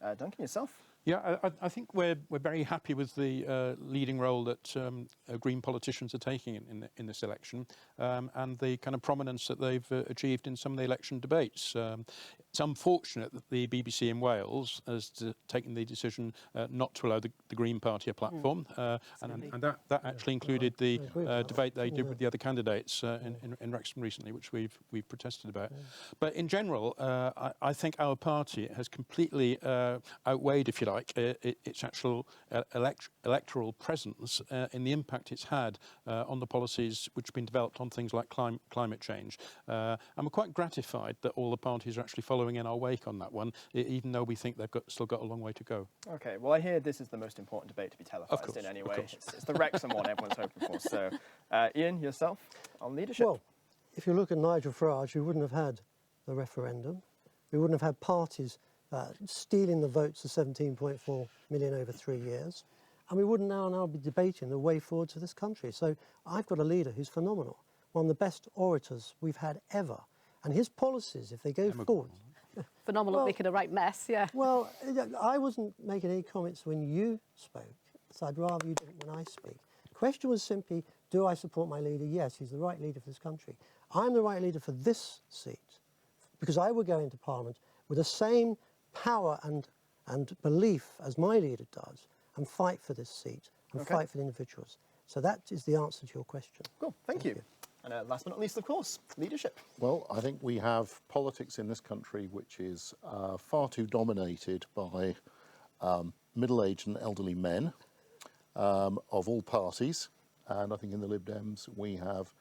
Speaker 1: Duncan, yourself?
Speaker 4: Yeah, I think we're very happy with the leading role that Green politicians are taking in this election, and the kind of prominence that they've achieved in some of the election debates. It's unfortunate that the BBC in Wales has taken the decision not to allow the Green Party a platform, and that actually included the debate they did with the other candidates in Wrexham recently, which we've protested about. But in general, I think our party has completely outweighed, if you like, its actual electoral presence in the impact it's had on the policies which have been developed on things like climate change. And we're quite gratified that all the parties are actually following in our wake on that one, even though we think they've still got a long way to go.
Speaker 1: Okay, well, I hear this is the most important debate to be televised in anyway. It's the Wrexham one everyone's hoping for. So, Ian, yourself on leadership?
Speaker 3: Well, if you look at Nigel Farage, we wouldn't have had the referendum. We wouldn't have had parties stealing the votes of 17.4 million over 3 years. And we wouldn't now be debating the way forward to this country. So I've got a leader who's phenomenal, one of the best orators we've had ever. And his policies, if they go forward...
Speaker 2: Phenomenal at making a right mess, yeah.
Speaker 3: Well, I wasn't making any comments when you spoke, so I'd rather you didn't when I speak. The question was simply, do I support my leader? Yes, he's the right leader for this country. I'm the right leader for this seat, because I will go into Parliament with the same power and belief as my leader does, and fight for this seat, and fight for the individuals. So that is the answer to your question.
Speaker 1: Cool, thank you. And last but not least, of course, leadership.
Speaker 5: Well, I think we have politics in this country which is far too dominated by middle-aged and elderly men of all parties. And I think in the Lib Dems we have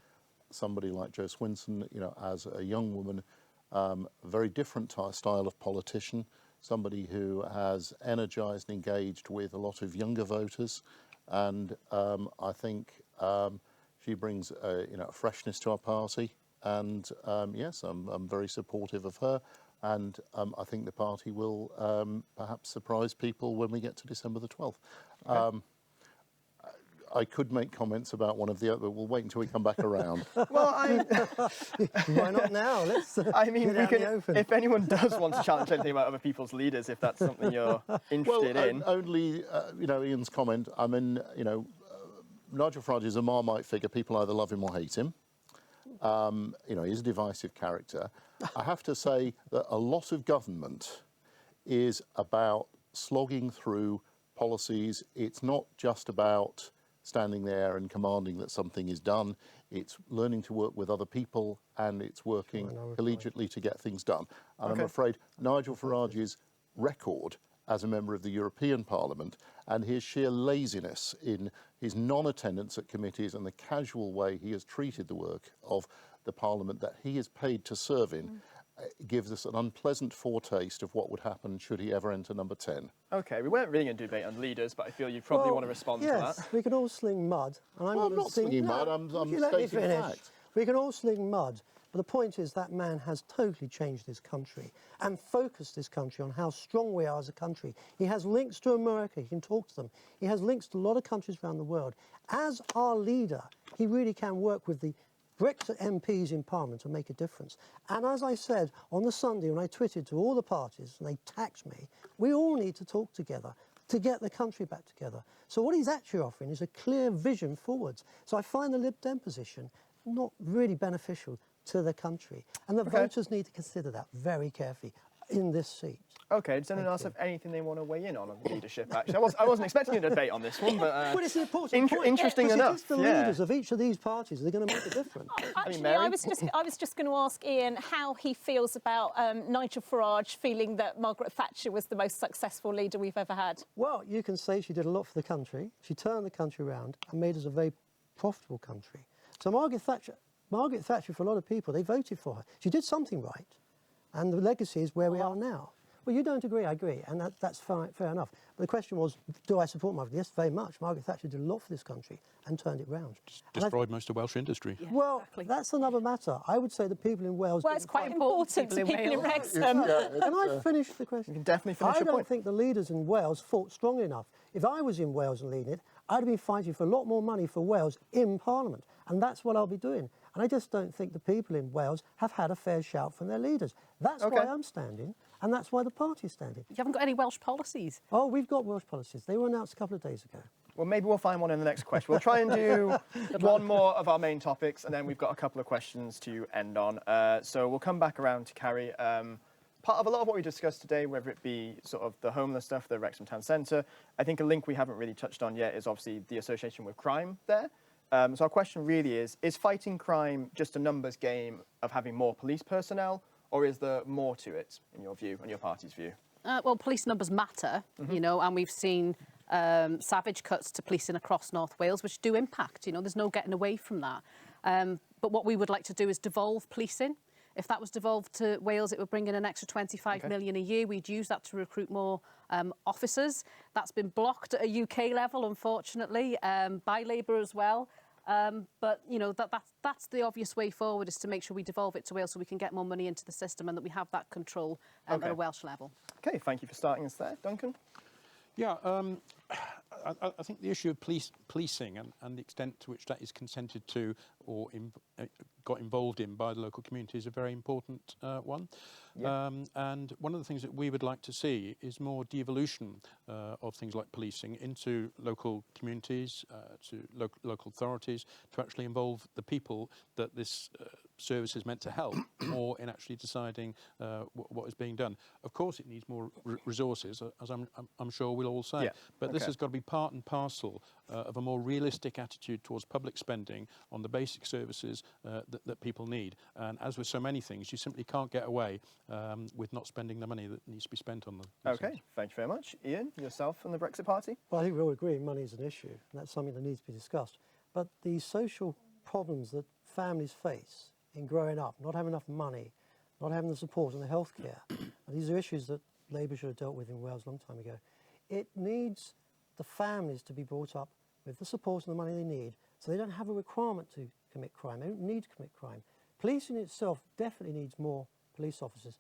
Speaker 5: somebody like Jo Swinson, you know, as a young woman, a very different style of politician, somebody who has energised and engaged with a lot of younger voters. And I think she brings a freshness to our party, and yes, I'm very supportive of her, and I think the party will perhaps surprise people when we get to December the 12th. Okay. I could make comments about one of the other, but we'll wait until we come back around.
Speaker 1: Well,
Speaker 3: why not now? Let's.
Speaker 1: I mean, we can. If anyone does want to challenge anything about other people's leaders, if that's something you're interested in.
Speaker 5: Only, Ian's comment. I mean, Nigel Farage is a Marmite figure. People either love him or hate him. He's a divisive character. I have to say that a lot of government is about slogging through policies. It's not just about standing there and commanding that something is done. It's learning to work with other people, and it's working collegiately to get things done. And I'm afraid Nigel Farage's record as a member of the European Parliament and his sheer laziness in his non-attendance at committees and the casual way he has treated the work of the Parliament that he is paid to serve in gives us an unpleasant foretaste of what would happen should he ever enter number 10.
Speaker 1: Okay, we weren't really going to debate on leaders, but I feel you probably want to respond to that.
Speaker 3: Yes, we can all sling mud. And
Speaker 5: I'm not slinging mud, I'm stating fact.
Speaker 3: We can all sling mud, but the point is that man has totally changed this country and focused this country on how strong we are as a country. He has links to America, he can talk to them. He has links to a lot of countries around the world. As our leader, he really can work with the Brexit MPs in Parliament to make a difference. And as I said on the Sunday when I tweeted to all the parties and they taxed me, we all need to talk together to get the country back together. So what he's actually offering is a clear vision forwards. So I find the Lib Dem position not really beneficial to the country. And the voters need to consider that very carefully in this seat.
Speaker 1: Okay, does anyone else have anything they want to weigh in on leadership, actually? I wasn't expecting a debate on this one, but
Speaker 3: well, it's an important point.
Speaker 1: Interesting enough.
Speaker 3: It's the leaders of each of these parties that are going to make a difference.
Speaker 6: Actually, I was just going to ask Ian how he feels about Nigel Farage feeling that Margaret Thatcher was the most successful leader we've ever had.
Speaker 3: Well, you can say she did a lot for the country. She turned the country around and made us a very profitable country. So Margaret Thatcher, for a lot of people, they voted for her. She did something right. And the legacy is where we are now. Well, you don't agree, I agree, and that's fine, fair enough. But the question was, do I support Margaret? Yes, very much. Margaret Thatcher did a lot for this country and turned it round.
Speaker 4: Destroyed most of Welsh industry.
Speaker 2: Yeah,
Speaker 3: Well,
Speaker 2: exactly.
Speaker 3: that's another matter. I would say the people in Wales...
Speaker 6: Well, it's quite important to people in Wrexham.
Speaker 3: Can I finish the question?
Speaker 1: You can definitely finish
Speaker 3: I
Speaker 1: your
Speaker 3: don't
Speaker 1: point.
Speaker 3: think the leaders in Wales fought strongly enough. If I was in Wales and leading it, I'd have been fighting for a lot more money for Wales in Parliament, and that's what I'll be doing. And I just don't think the people in Wales have had a fair shout from their leaders. That's why I'm standing, and that's why the party's standing.
Speaker 2: You haven't got any Welsh policies.
Speaker 3: Oh, we've got Welsh policies. They were announced a couple of days ago.
Speaker 1: Well, maybe we'll find one in the next question. We'll try and do one more of our main topics, and then we've got a couple of questions to end on. So we'll come back around to Carrie. Part of a lot of what we discussed today, whether it be sort of the homeless stuff, the Wrexham Town Centre, I think a link we haven't really touched on yet is obviously the association with crime there. So our question really is fighting crime just a numbers game of having more police personnel, or is there more to it, in your view, and your party's view?
Speaker 2: Well, police numbers matter, you know, and we've seen savage cuts to policing across North Wales, which do impact, you know, there's no getting away from that. But what we would like to do is devolve policing. If that was devolved to Wales, it would bring in an extra 25 million a year. We'd use that to recruit more officers. That's been blocked at a UK level, unfortunately, by Labour as well. But, you know, that's the obvious way forward, is to make sure we devolve it to Wales so we can get more money into the system and that we have that control at a Welsh level. OK, thank you for starting us there. Duncan?
Speaker 4: Yeah, I think the issue of policing and the extent to which that is consented to or got involved in by the local community is a very important one. Yeah. And one of the things that we would like to see is more devolution of things like policing into local communities, to local authorities, to actually involve the people that this service is meant to help more in actually deciding what is being done. Of course, it needs more resources, as I'm sure we'll all say, but this has got to be part and parcel of a more realistic attitude towards public spending on the basic services that people need. And as with so many things, you simply can't get away with not spending the money that needs to be spent on them.
Speaker 1: OK, thank you very much. Ian, yourself and the Brexit Party?
Speaker 3: Well, I think we all agree money is an issue, and that's something that needs to be discussed. But the social problems that families face in growing up, not having enough money, not having the support and the healthcare, and these are issues that Labour should have dealt with in Wales a long time ago. It needs the families to be brought up with the support and the money they need, so they don't have a requirement to commit crime. They don't need to commit crime. Policing itself definitely needs more police officers.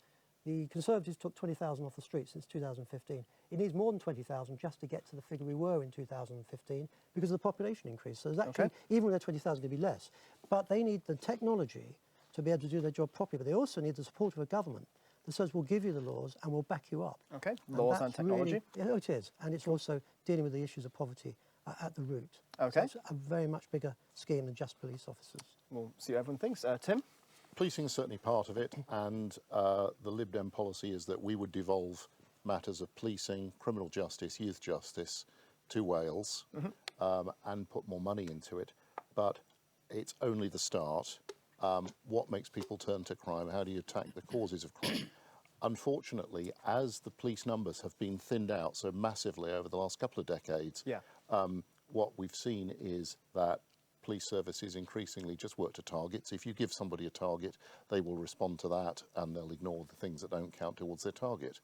Speaker 3: The Conservatives took 20,000 off the street since 2015. It needs more than 20,000 just to get to the figure we were in 2015 because of the population increase. So there's actually, even with their 20,000, it'd be less. But they need the technology to be able to do their job properly. But they also need the support of a government that says we'll give you the laws and we'll back you up.
Speaker 1: OK, laws and technology.
Speaker 3: Really, yeah, it is. And it's also dealing with the issues of poverty at the root.
Speaker 1: OK.
Speaker 3: So it's a very much bigger scheme than just police officers.
Speaker 1: We'll see what everyone thinks. Tim?
Speaker 5: Policing is certainly part of it, and the Lib Dem policy is that we would devolve matters of policing, criminal justice, youth justice to Wales and put more money into it. But it's only the start. What makes people turn to crime? How do you attack the causes of crime? Unfortunately, as the police numbers have been thinned out so massively over the last couple of decades, what we've seen is that police services increasingly just work to targets. If you give somebody a target, they will respond to that and they'll ignore the things that don't count towards their target.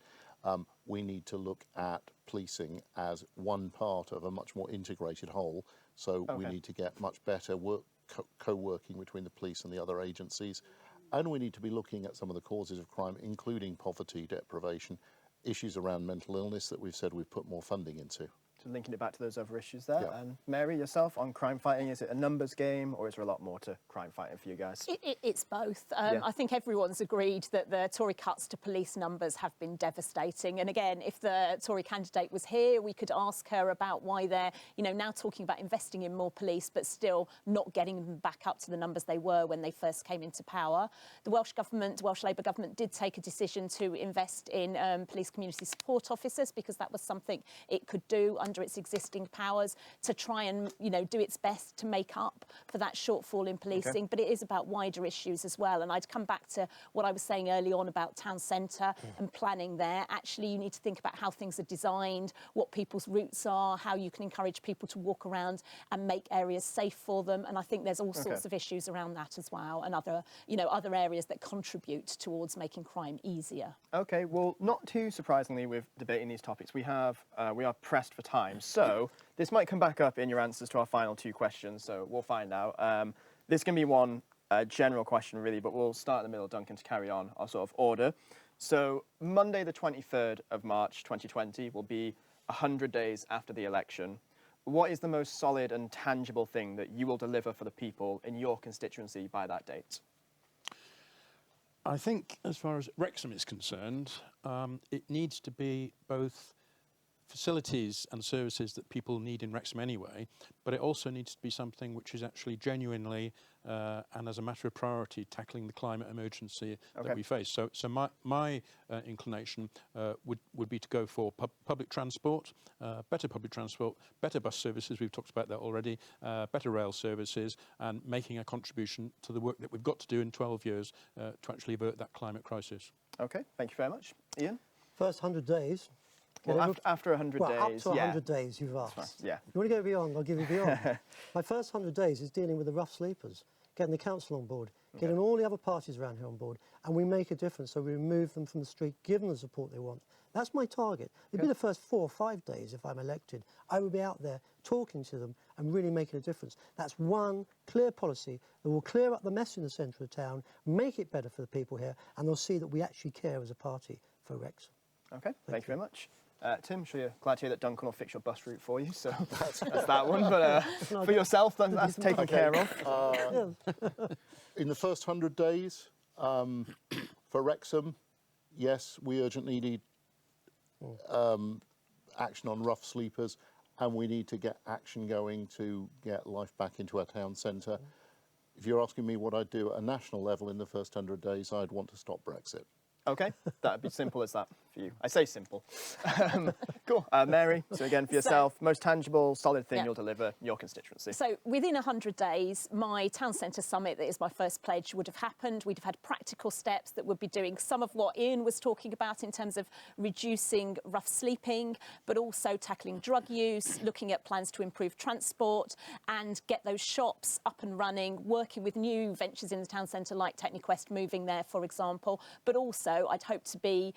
Speaker 5: We need to look at policing as one part of a much more integrated whole. So we need to get much better co-working between the police and the other agencies. And we need to be looking at some of the causes of crime, including poverty, deprivation, issues around mental illness that we've said we've put more funding into.
Speaker 1: So linking it back to those other issues there. And Mary, yourself, on crime fighting, is it a numbers game or is there a lot more to crime fighting for you guys?
Speaker 6: It's both. I think everyone's agreed that the Tory cuts to police numbers have been devastating. And again, if the Tory candidate was here, we could ask her about why they're, now talking about investing in more police, but still not getting them back up to the numbers they were when they first came into power. The Welsh Labour government did take a decision to invest in police community support officers because that was something it could do under under its existing powers to try and, you know, do its best to make up for that shortfall in policing. But it is about wider issues as well. And I'd come back to what I was saying early on about town centre and planning there. Actually, you need to think about how things are designed, what people's routes are, how you can encourage people to walk around and make areas safe for them. And I think there's all sorts of issues around that as well, and other, you know, other areas that contribute towards making crime easier.
Speaker 1: Okay, well, not too surprisingly with debating these topics, we are pressed for time. So this might come back up in your answers to our final 2 questions, so we'll find out. This can be one general question, really, but we'll start in the middle, Duncan, to carry on our sort of order. So Monday, the 23rd of March, 2020, will be 100 days after the election. What is the most solid and tangible thing that you will deliver for the people in your constituency by that date?
Speaker 4: I think as far as Wrexham is concerned, it needs to be both facilities and services that people need in Wrexham anyway, but it also needs to be something which is actually genuinely and as a matter of priority tackling the climate emergency that we face. So my inclination would be to go for public transport, better bus services, we've talked about that already, better rail services, and making a contribution to the work that we've got to do in 12 years to actually avert that climate crisis.
Speaker 1: Okay, thank you very much. Ian?
Speaker 3: First 100 days.
Speaker 1: Well, after 100
Speaker 3: well,
Speaker 1: days,
Speaker 3: up to 100 days, you've asked.
Speaker 1: Yeah.
Speaker 3: You want to go beyond, I'll give you beyond. My first 100 days is dealing with the rough sleepers, getting the council on board, getting all the other parties around here on board, and we make a difference, so we remove them from the street, give them the support they want. That's my target. It'd be the first 4 or 5 days if I'm elected. I would be out there talking to them and really making a difference. That's one clear policy that will clear up the mess in the centre of town, make it better for the people here, and they'll see that we actually care as a party for Wrexham.
Speaker 1: Okay, thank you very much. Tim, I'm sure you're glad to hear that Duncan will fix your bus route for you, so that's that one. But for yourself, that's taken care of.
Speaker 5: In the first 100 days, for Wrexham, yes, we urgently need action on rough sleepers, and we need to get action going to get life back into our town centre. If you're asking me what I'd do at a national level in the first 100 days, I'd want to stop Brexit.
Speaker 1: Okay, that'd be simple as that for you. I say simple. Cool. Mary, so again, for yourself, most tangible, solid thing you'll deliver in your constituency.
Speaker 6: So within 100 days, my town centre summit, that is my first pledge, would have happened. We'd have had practical steps that would be doing some of what Ian was talking about in terms of reducing rough sleeping, but also tackling drug use, looking at plans to improve transport and get those shops up and running, working with new ventures in the town centre like Techniquest moving there, for example, but also I'd hope to be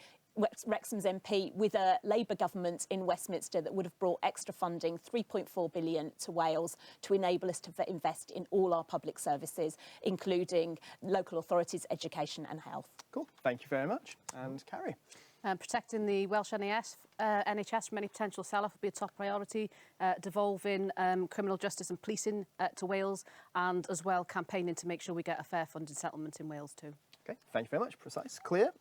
Speaker 6: Wrexham's MP with a Labour government in Westminster that would have brought extra funding, 3.4 billion to Wales, to enable us to invest in all our public services, including local authorities, education and health.
Speaker 1: Cool, thank you very much. And Carrie?
Speaker 2: Protecting the Welsh NHS from any potential sell-off would be a top priority, devolving criminal justice and policing to Wales, and as well campaigning to make sure we get a fair funded settlement in Wales too.
Speaker 1: Okay, thank you very much. Precise, clear.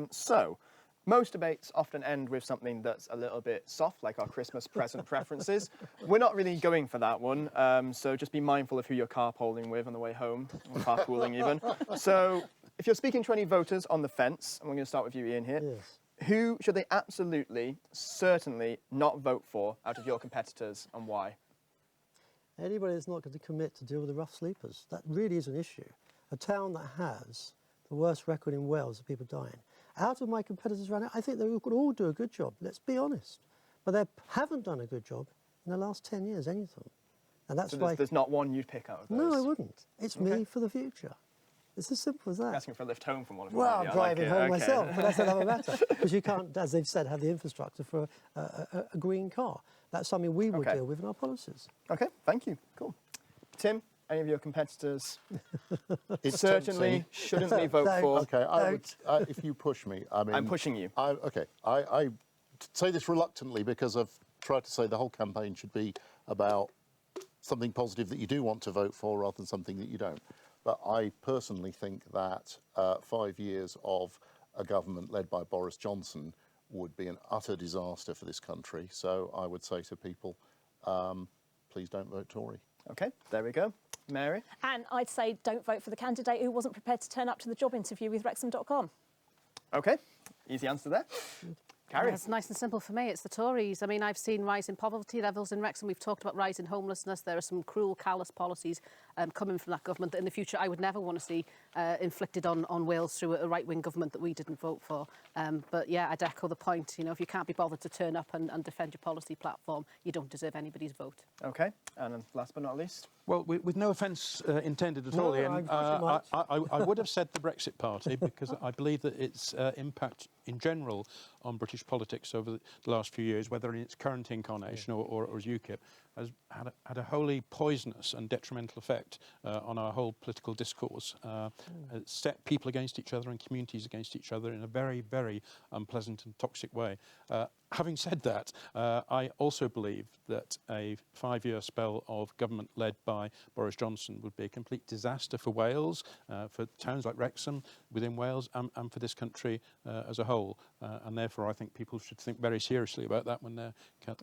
Speaker 1: So, most debates often end with something that's a little bit soft, like our Christmas present preferences. We're not really going for that one, so just be mindful of who you're carpooling with on the way home, or carpooling even. So, if you're speaking to any voters on the fence, and we're going to start with you, Ian, here, who should they absolutely, certainly not vote for out of your competitors, and why?
Speaker 3: Anybody that's not going to commit to deal with the rough sleepers. That really is an issue. A town that has the worst record in Wales of people dying. Out of my competitors around it, I think they could all do a good job, let's be honest. But they haven't done a good job in the last 10 years, any of them. And that's why...
Speaker 1: There's not one you'd pick out of those?
Speaker 3: No, I wouldn't. It's me for the future. It's as simple as that.
Speaker 1: Asking for a lift home from one of them.
Speaker 3: Well, I'm driving home myself, but that's another matter. Because you can't, as they've said, have the infrastructure for a green car. That's something we would deal with in our policies.
Speaker 1: Okay, thank you. Cool. Tim, any of your competitors certainly shouldn't be vote for?
Speaker 5: Okay, I would, if you push me, I mean...
Speaker 1: I'm pushing you.
Speaker 5: I say this reluctantly because I've tried to say the whole campaign should be about something positive that you do want to vote for rather than something that you don't. But I personally think that 5 years of a government led by Boris Johnson would be an utter disaster for this country. So I would say to people, please don't vote Tory.
Speaker 1: Okay, there we go. Mary?
Speaker 6: And I'd say don't vote for the candidate who wasn't prepared to turn up to the job interview with Wrexham.com.
Speaker 1: Okay, easy answer there. Carrie?
Speaker 2: It's nice and simple for me. It's the Tories. I mean, I've seen rising poverty levels in Wrexham. We've talked about rising homelessness. There are some cruel, callous policies coming from that government that in the future I would never want to see inflicted on Wales through a right-wing government that we didn't vote for. But yeah, I'd echo the point. You know, if you can't be bothered to turn up and defend your policy platform, you don't deserve anybody's vote.
Speaker 1: Okay, and then last but not least.
Speaker 4: Well, with no offence intended at
Speaker 3: No,
Speaker 4: all, Ian,
Speaker 3: I
Speaker 4: would have said the Brexit Party because I believe that its impact in general on British politics over the last few years, whether in its current incarnation or as UKIP, has had a wholly poisonous and detrimental effect on our whole political discourse. It's set people against each other and communities against each other in a very, very unpleasant and toxic way. Having said that, I also believe that a 5-year spell of government led by Boris Johnson would be a complete disaster for Wales, for towns like Wrexham within Wales and for this country as a whole. And therefore, I think people should think very seriously about that when they're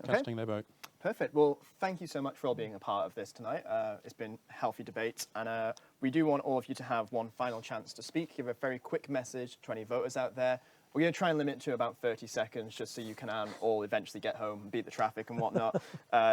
Speaker 4: casting their vote.
Speaker 1: Perfect. Well, thank you so much for all being a part of this tonight. It's been a healthy debate, and we do want all of you to have one final chance to speak. Give a very quick message to any voters out there. We're going to try and limit it to about 30 seconds just so you can all eventually get home and beat the traffic and whatnot.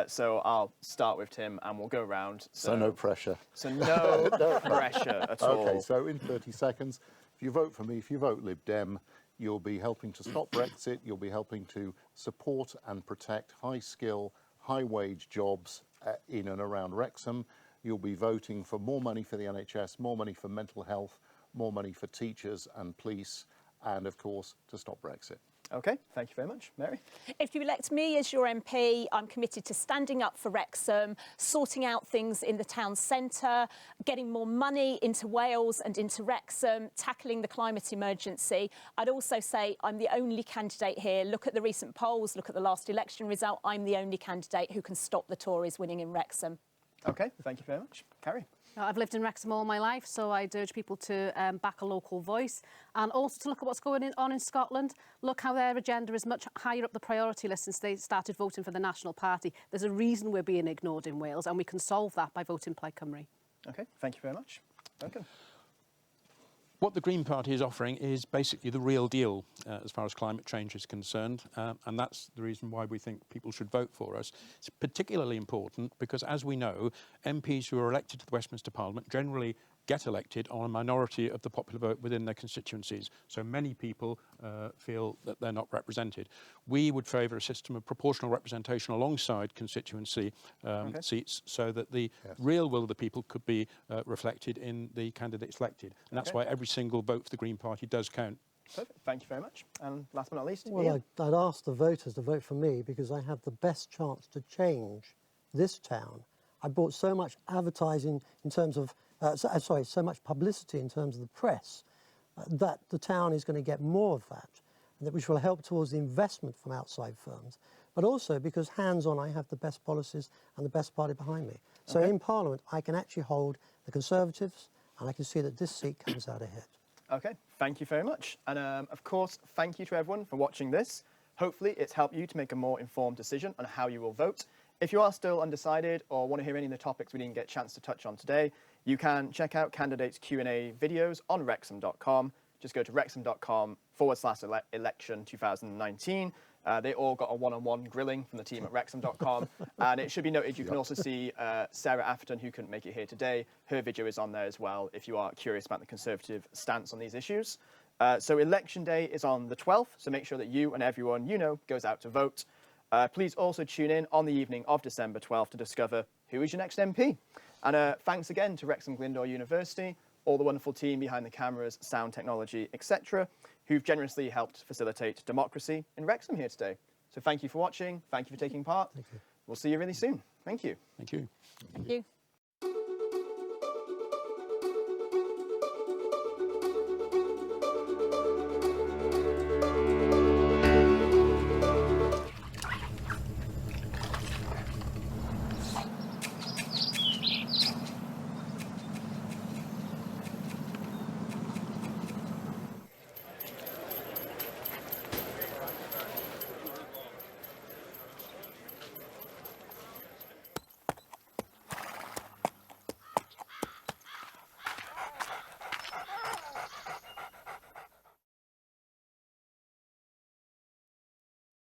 Speaker 1: So I'll start with Tim and we'll go around.
Speaker 5: So no pressure.
Speaker 1: So no pressure at all.
Speaker 5: Okay, so in 30 seconds, if you vote for me, if you vote Lib Dem, you'll be helping to stop Brexit, you'll be helping to support and protect high-skill, high-wage jobs in and around Wrexham. You'll be voting for more money for the NHS, more money for mental health, more money for teachers and police, and of course to stop Brexit.
Speaker 1: Okay, thank you very much. Mary?
Speaker 6: If you elect me as your MP, I'm committed to standing up for Wrexham, sorting out things in the town centre, getting more money into Wales and into Wrexham, tackling the climate emergency. I'd also say I'm the only candidate here. Look at the recent polls, look at the last election result. I'm the only candidate who can stop the Tories winning in Wrexham.
Speaker 1: Okay, thank you very much. Carrie?
Speaker 2: I've lived in Wrexham all my life, so I'd urge people to back a local voice and also to look at what's going on in Scotland. Look how their agenda is much higher up the priority list since they started voting for the National Party. There's a reason we're being ignored in Wales, and we can solve that by voting Plaid Cymru.
Speaker 1: Okay, thank you very much. Duncan?
Speaker 4: What the Green Party is offering is basically the real deal as far as climate change is concerned, and that's the reason why we think people should vote for us. It's particularly important because, as we know, MPs who are elected to the Westminster Parliament generally get elected on a minority of the popular vote within their constituencies. So many people feel that they're not represented. We would favour a system of proportional representation alongside constituency seats so that the real will of the people could be reflected in the candidates elected. And that's why every single vote for the Green Party does count.
Speaker 1: Perfect. Thank you very much. And last but not least,
Speaker 3: Well,
Speaker 1: Ian?
Speaker 3: I'd ask the voters to vote for me because I have the best chance to change this town. I brought so much advertising in terms of, so much publicity in terms of the press that the town is going to get more of that, and that which will help towards the investment from outside firms, but also because hands-on I have the best policies and the best party behind me. So in Parliament I can actually hold the Conservatives, and I can see that this seat comes out ahead.
Speaker 1: Okay, thank you very much. And of course, thank you to everyone for watching this. Hopefully it's helped you to make a more informed decision on how you will vote. If you are still undecided or want to hear any of the topics we didn't get a chance to touch on today, you can check out candidates Q&A videos on wrexham.com. Just go to wrexham.com/election 2019. They all got a one-on-one grilling from the team at wrexham.com. And it should be noted, you can also see Sarah Atherton, who couldn't make it here today. Her video is on there as well, if you are curious about the Conservative stance on these issues. So election day is on the 12th, so make sure that you and everyone you know goes out to vote. Please also tune in on the evening of December 12th to discover who is your next MP. And thanks again to Wrexham Glyndwr University, all the wonderful team behind the cameras, sound technology, etc., who've generously helped facilitate democracy in Wrexham here today. So thank you for watching. Thank you for taking part.
Speaker 3: Thank you.
Speaker 1: We'll see you really soon. Thank you.
Speaker 4: Thank you.
Speaker 6: Thank you.